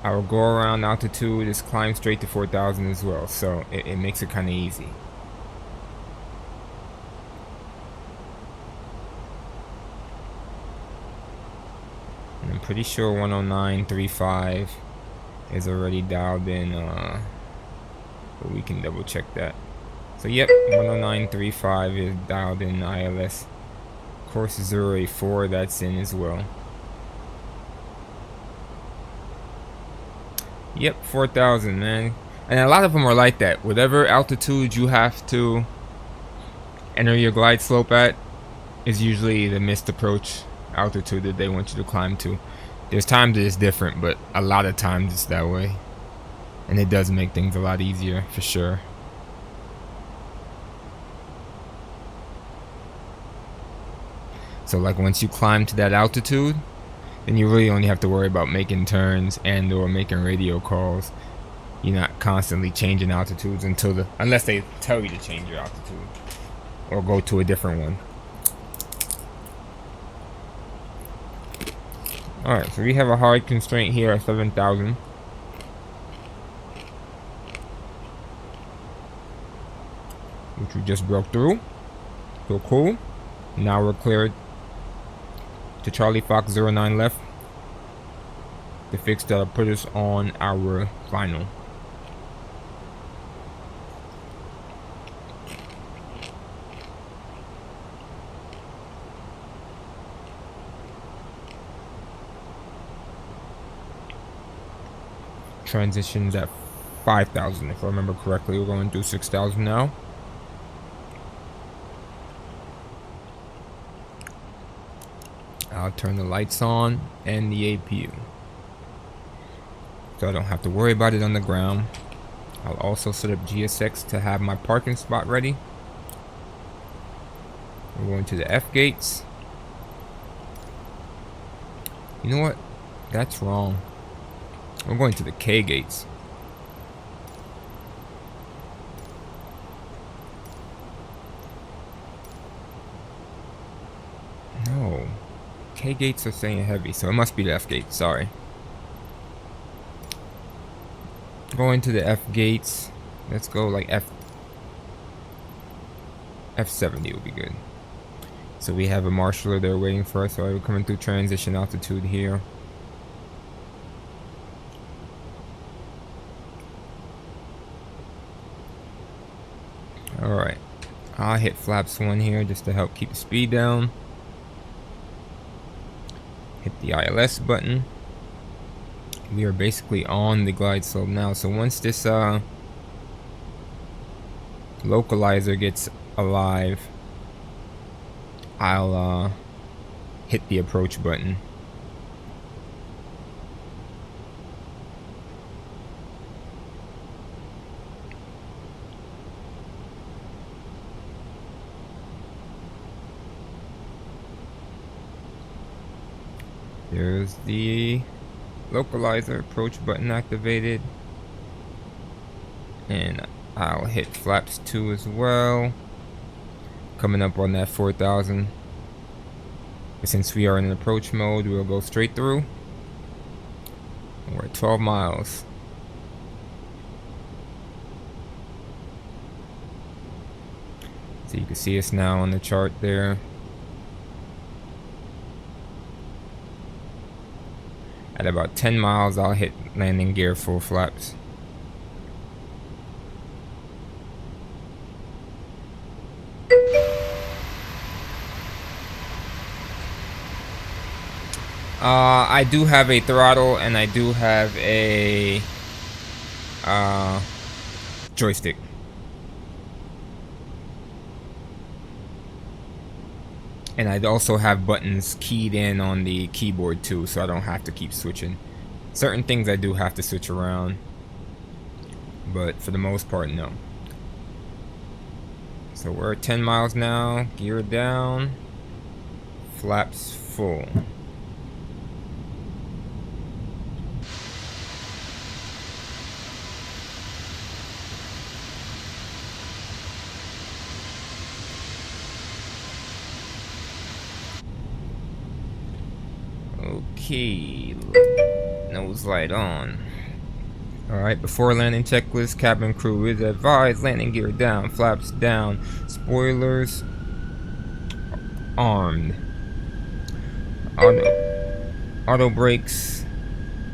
Our go around altitude is climb straight to 4,000 as well, so it makes it kind of easy. I'm pretty sure 109.35 is already dialed in, but we can double check that. So yep, 109.35 is dialed in ILS. Course 084, that's in as well. Yep, 4,000, man. And a lot of them are like that. Whatever altitude you have to enter your glide slope at is usually the missed approach altitude that they want you to climb to. There's times that it's different, but a lot of times it's that way, and it does make things a lot easier for sure. So like once you climb to that altitude, then you really only have to worry about making turns and or making radio calls. You're not constantly changing altitudes unless they tell you to change your altitude or go to a different one. Alright, so we have a hard constraint here at 7,000. Which we just broke through. So cool. Now we're cleared to Charlie Fox 09 left. The fix that'll put us on our final. Transitions at 5,000 if I remember correctly. We're going to do 6,000 now. I'll turn the lights on and the APU, so I don't have to worry about it on the ground. I'll also set up GSX to have my parking spot ready. We're going to the F gates. You know what? That's wrong. We're going to the K gates. No. K gates are saying heavy, so it must be the F gates, sorry. Going to the F gates. Let's go like F70 will be good. So we have a marshaller there waiting for us, so we're coming through transition altitude here. Alright, I'll hit flaps 1 here just to help keep the speed down. Hit the ILS button. We are basically on the glide slope now, so once this localizer gets alive, I'll hit the approach button. There's the localizer approach button activated, and I'll hit flaps 2 as well, coming up on that 4,000. Since we are in an approach mode, we'll go straight through. We're at 12 miles. So you can see us now on the chart there. At about 10 miles, I'll hit landing gear full flaps. I do have a throttle and I do have a joystick. And I also have buttons keyed in on the keyboard too, so I don't have to keep switching. Certain things I do have to switch around, but for the most part, no. So we're at 10 miles now, gear down, flaps full. Okay, nose light on. Alright, before landing checklist, cabin crew is advised, landing gear down, flaps down, spoilers armed. Auto brakes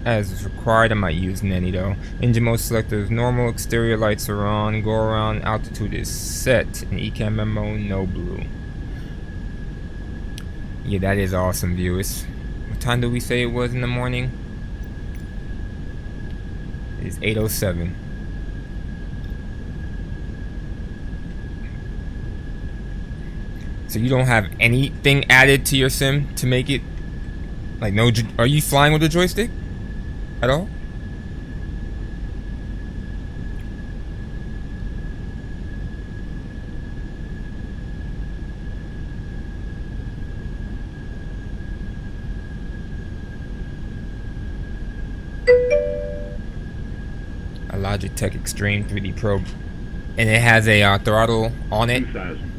as is required. I'm not using any though. Engine mode selector is normal, exterior lights are on, go around altitude is set, and ECAM memo no blue. Yeah, that is awesome, viewers. What time did we say it was in the morning? It's 8:07. So you don't have anything added to your sim to make it like no? Are you flying with a joystick at all? A Logitech Extreme 3D Pro, and it has a throttle on it. 2,000.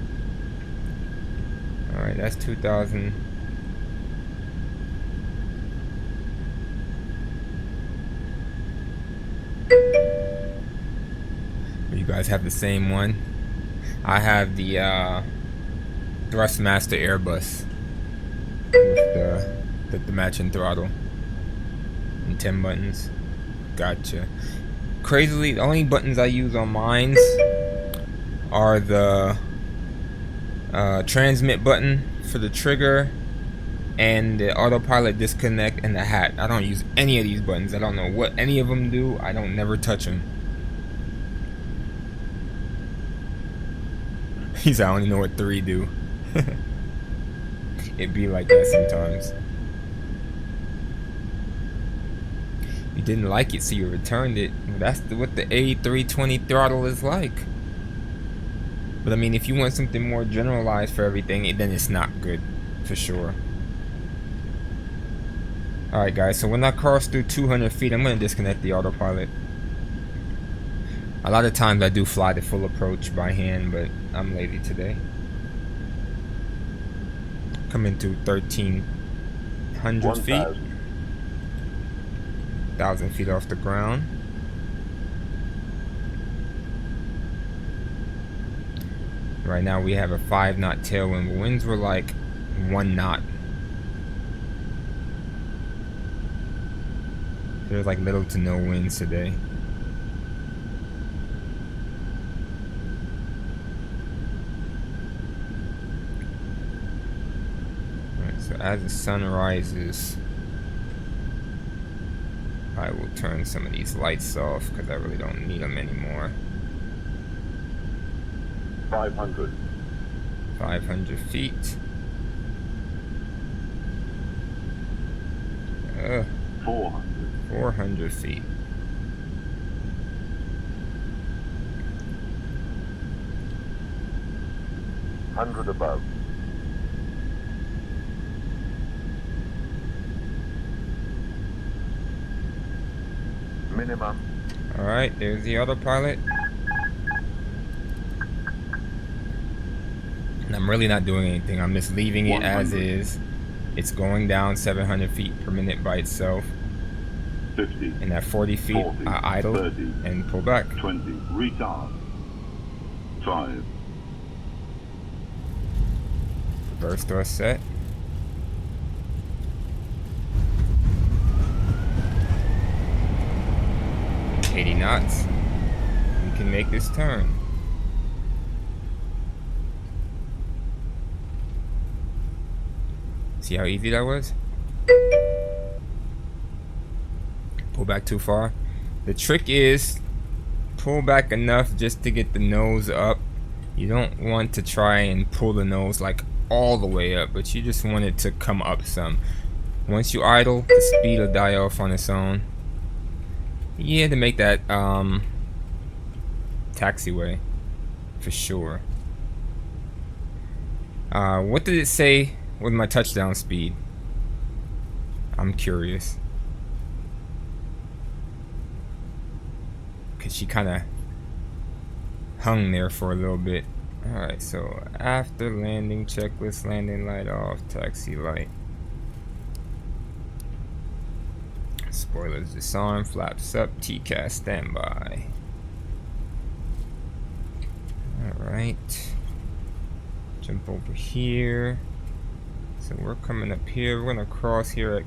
All right, that's 2,000. You guys have the same one. I have the Thrustmaster Airbus with the matching throttle and 10 buttons. Gotcha. Crazily, the only buttons I use on mine are the transmit button for the trigger and the autopilot disconnect and the hat. I don't use any of these buttons. I don't know what any of them do. I don't never touch them. He said I only know what 3 do. It be like that sometimes. You didn't like it, so you returned it. That's what the A320 throttle is like. But I mean, if you want something more generalized for everything, then it's not good, for sure. Alright guys, so when I cross through 200 feet, I'm going to disconnect the autopilot. A lot of times I do fly the full approach by hand, but I'm lazy today. Coming to 1,300 feet. 1,000 feet off the ground. Right now we have a 5 knot tailwind. Winds were like 1 knot. There's like little to no winds today. Alright, so as the sun rises, I will turn some of these lights off because I really don't need them anymore. 500. 500 feet. 400. 400 feet. Hundred above. Minimum. Alright, there's the autopilot. And I'm really not doing anything. I'm just leaving it as is. It's going down 700 feet per minute by itself. 50. And at 40 feet, 40, I idle 30, and pull back. 20. Retard. 5. Reverse thrust set. $80 knots. We can make this turn. See how easy that was? Pull back too far. The trick is pull back enough just to get the nose up. You don't want to try and pull the nose like all the way up, but you just want it to come up some. Once you idle, the speed will die off on its own. You had to make that taxiway for sure. What did it say with my touchdown speed? I'm curious. Cause she kind of hung there for a little bit. Alright, so after landing checklist, landing light off, taxi light. Spoilers disarm, flaps up, TCAS standby. Alright. Jump over here. So we're coming up here. We're gonna cross here at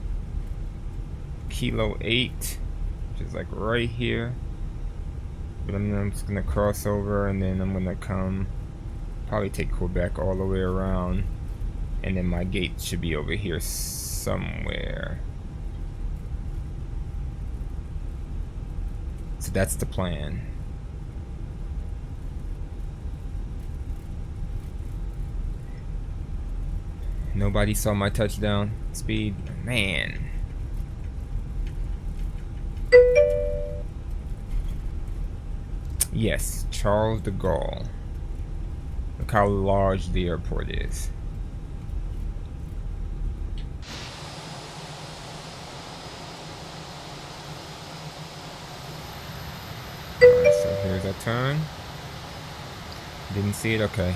Kilo 8, which is like right here. But I'm just gonna cross over and then I'm gonna come, probably take Quebec all the way around, and then my gate should be over here somewhere. So that's the plan. Nobody saw my touchdown speed. Man. Yes, Charles de Gaulle. Look how large the airport is. Alright, so here's our turn. Didn't see it? Okay.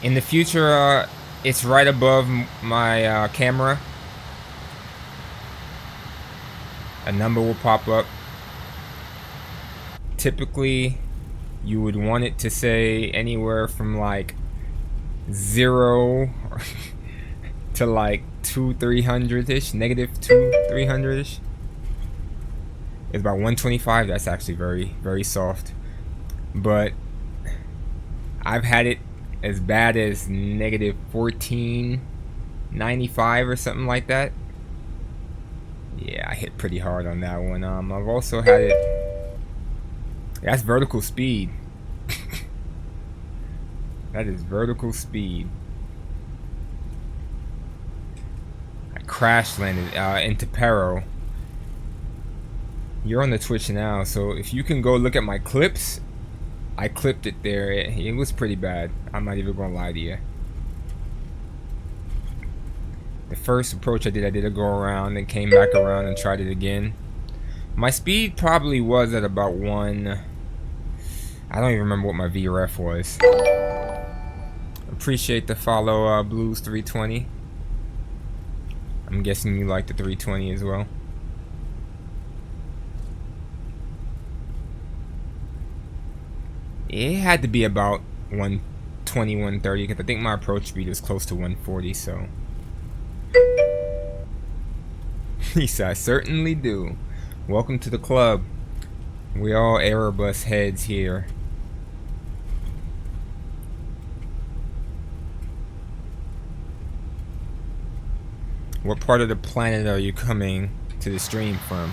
In the future, it's right above my camera. A number will pop up. Typically, you would want it to say anywhere from like 0 to like 200-300-ish, negative 200-300-ish. It's about 125. That's actually very, very soft. But I've had it as bad as negative 1495 or something like that. Yeah, I hit pretty hard on that one. I've also had it. That's vertical speed. That is vertical speed. I crash landed into Pero. You're on the Twitch now, so if you can go look at my clips, I clipped it there. It was pretty bad. I'm not even gonna lie to you. The first approach I did a go around and came back around and tried it again. My speed probably was at about 1. I don't even remember what my VRF was. Appreciate the follow, Blues 320. I'm guessing you like the 320 as well. It had to be about 120, 130, because I think my approach speed was close to 140, so. He said, I certainly do. Welcome to the club. We all Airbus heads here. What part of the planet are you coming to the stream from?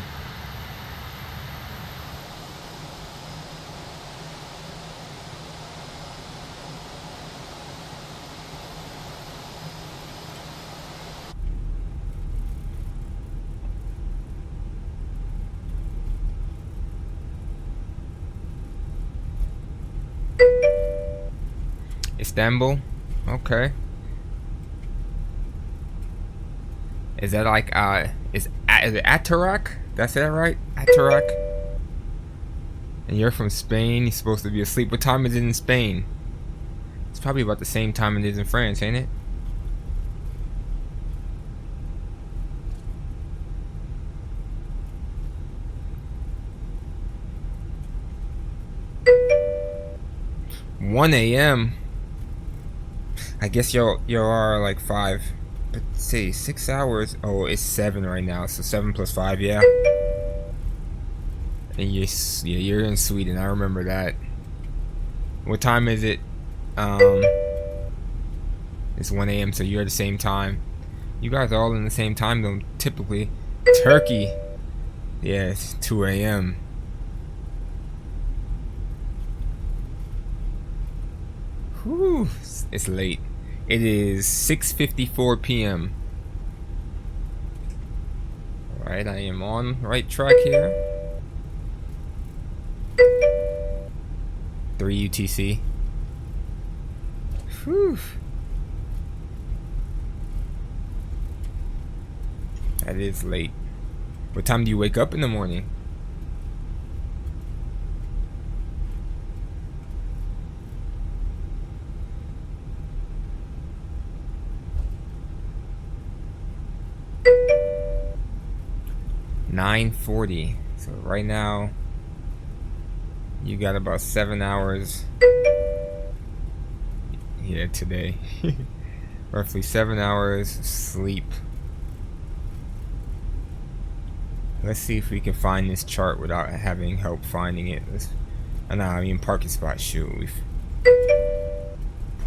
Istanbul. Okay. Is that like is it Atarak? Did I say that right? Atarak. And you're from Spain. You're supposed to be asleep. What time is it in Spain? It's probably about the same time it is in France, ain't it? $1 a.m. I guess y'all are like 5. But say 6 hours. Oh, it's 7 right now. So 7 plus 5, yeah. And you're in Sweden. I remember that. What time is it? It's 1 a.m. So you're at the same time. You guys are all in the same time zone typically. Turkey. Yeah, it's 2 a.m. Whew, it's late. It is 6:54 p.m. Alright, I am on right track here. 3 UTC. Whew. That is late. What time do you wake up in the morning? $9:40. So right now you got about 7 hours here today. Roughly 7 hours sleep. Let's see if we can find this chart without having help finding it. I mean parking spot. Shoot.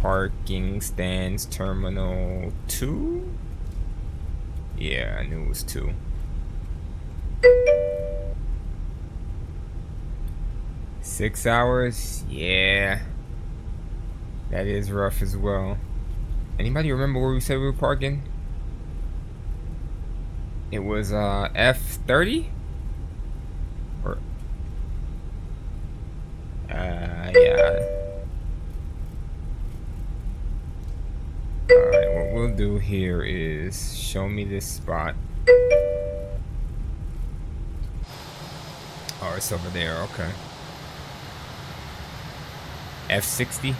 Parking stands terminal 2? Yeah, I knew it was 2. Six hours? Yeah. That is rough as well. Anybody remember where we said we were parking? It was F30? Or yeah. Alright, what we'll do here is show me this spot. Oh, it's over there, okay. F60?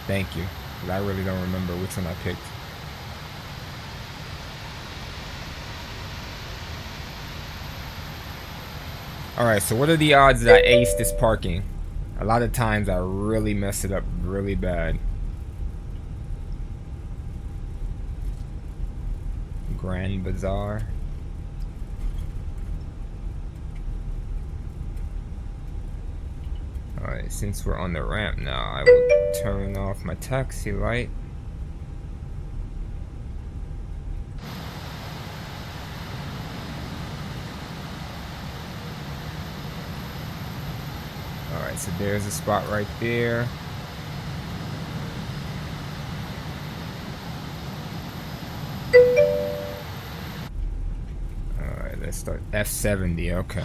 Thank you. But I really don't remember which one I picked. Alright, so what are the odds that I ace this parking? A lot of times I really mess it up really bad. Grand Bazaar. Alright, since we're on the ramp now, I will turn off my taxi light. Alright, so there's a spot right there. Alright, let's start F70, okay.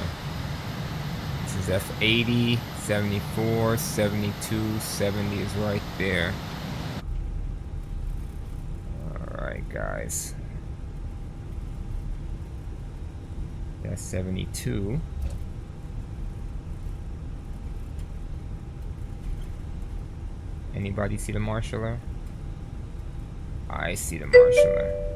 This is F80, 74, 72, 70 is right there. Alright, guys. That's 72. Anybody see the marshaller? I see the marshaller.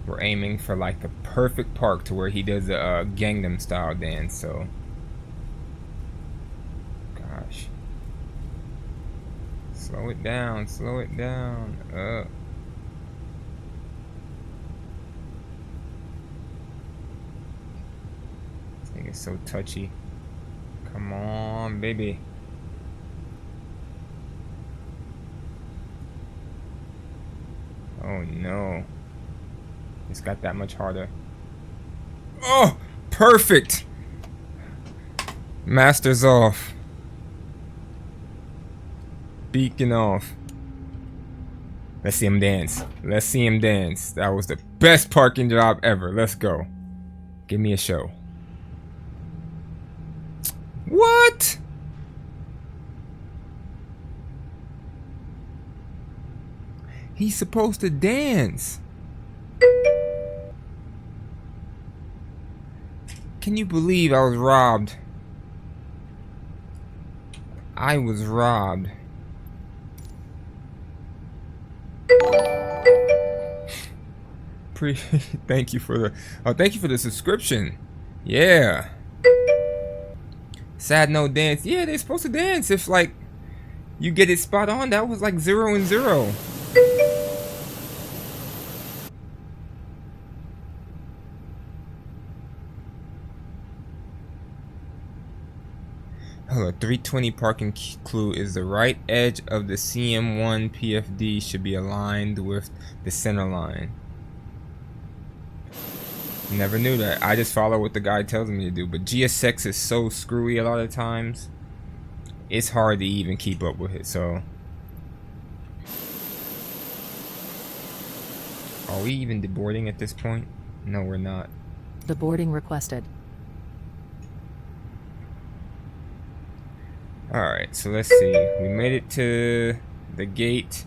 We're aiming for like a perfect park to where he does a Gangnam style dance, so gosh, slow it down, slow it down. This thing is so touchy. Come on, baby. Oh no. It's got that much harder. Oh, perfect. Masters off. Beacon off. Let's see him dance. Let's see him dance. That was the best parking job ever. Let's go. Give me a show. What? He's supposed to dance. Can you believe I was robbed? I was robbed. Thank you for the subscription. Yeah. Sad no dance. Yeah, they're supposed to dance if like you get it spot on. That was like 0 and 0. Hello, 320 parking clue is the right edge of the CM1 PFD should be aligned with the center line. Never knew that. I just follow what the guy tells me to do. But GSX is so screwy a lot of times. It's hard to even keep up with it. So, are we even deboarding at this point? No, we're not. Deboarding requested. Alright, so let's see. We made it to the gate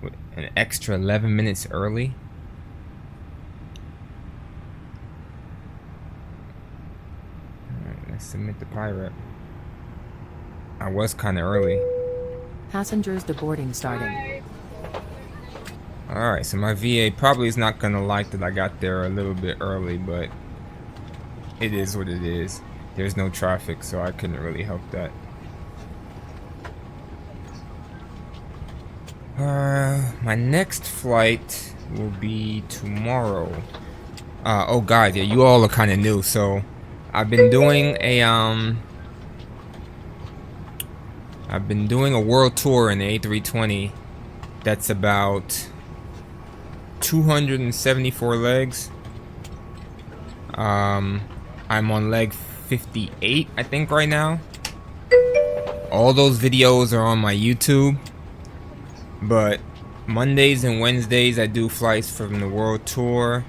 with an extra 11 minutes early. Alright, let's submit the pirate. I was kind of early. Passengers deboarding starting. Alright, so my VA probably is not going to like that I got there a little bit early, but it is what it is. There's no traffic, so I couldn't really help that. My next flight will be tomorrow. Oh god, yeah, you all are kind of new, so I've been doing a world tour in the A320 that's about 274 legs. I'm on leg 58, I think, right now. All those videos are on my YouTube. But Mondays and Wednesdays I do flights from the world tour.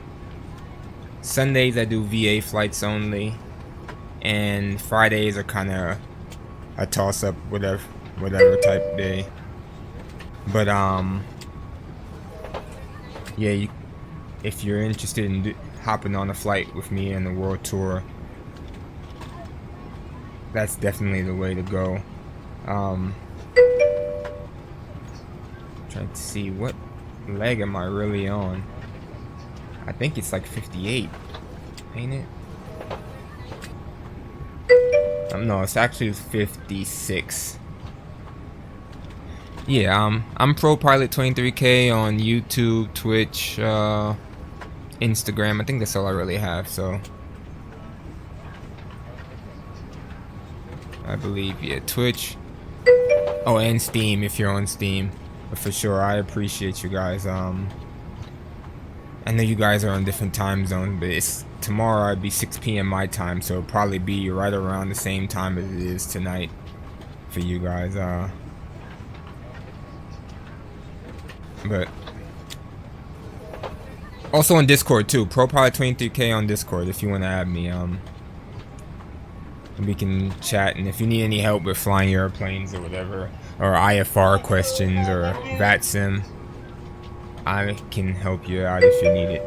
Sundays I do VA flights only. And Fridays are kind of a toss-up, whatever type day. But yeah, if you're interested in hopping on a flight with me on the world tour, that's definitely the way to go. Trying to see what leg am I really on. I think it's like 58, ain't it? No, it's actually 56. Yeah, I'm Pro Pilot 23K on YouTube, Twitch, Instagram. I think that's all I really have, so I believe, yeah, Twitch. Oh, and Steam if you're on Steam. But for sure, I appreciate you guys. I know you guys are on different time zones, but it's tomorrow. It'd be 6 p.m. my time, so it'll probably be right around the same time as it is tonight for you guys. But also on Discord too, Pro Pilot 23K on Discord if you want to add me. We can chat, and if you need any help with flying airplanes or whatever, or IFR questions or VATSIM, I can help you out if you need it.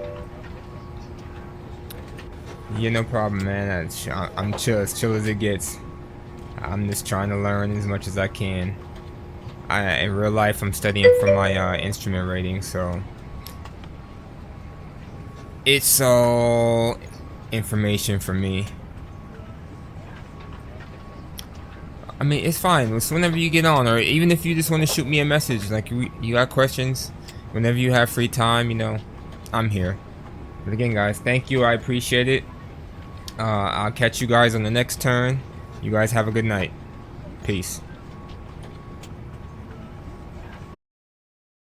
Yeah, no problem, man. I'm chill as it gets. I'm just trying to learn as much as I can. In real life, I'm studying for my instrument rating, so it's all information for me. I mean, it's fine. It's whenever you get on, or even if you just want to shoot me a message, like you got questions, whenever you have free time, you know, I'm here. But again, guys, thank you. I appreciate it. I'll catch you guys on the next turn. You guys have a good night. Peace.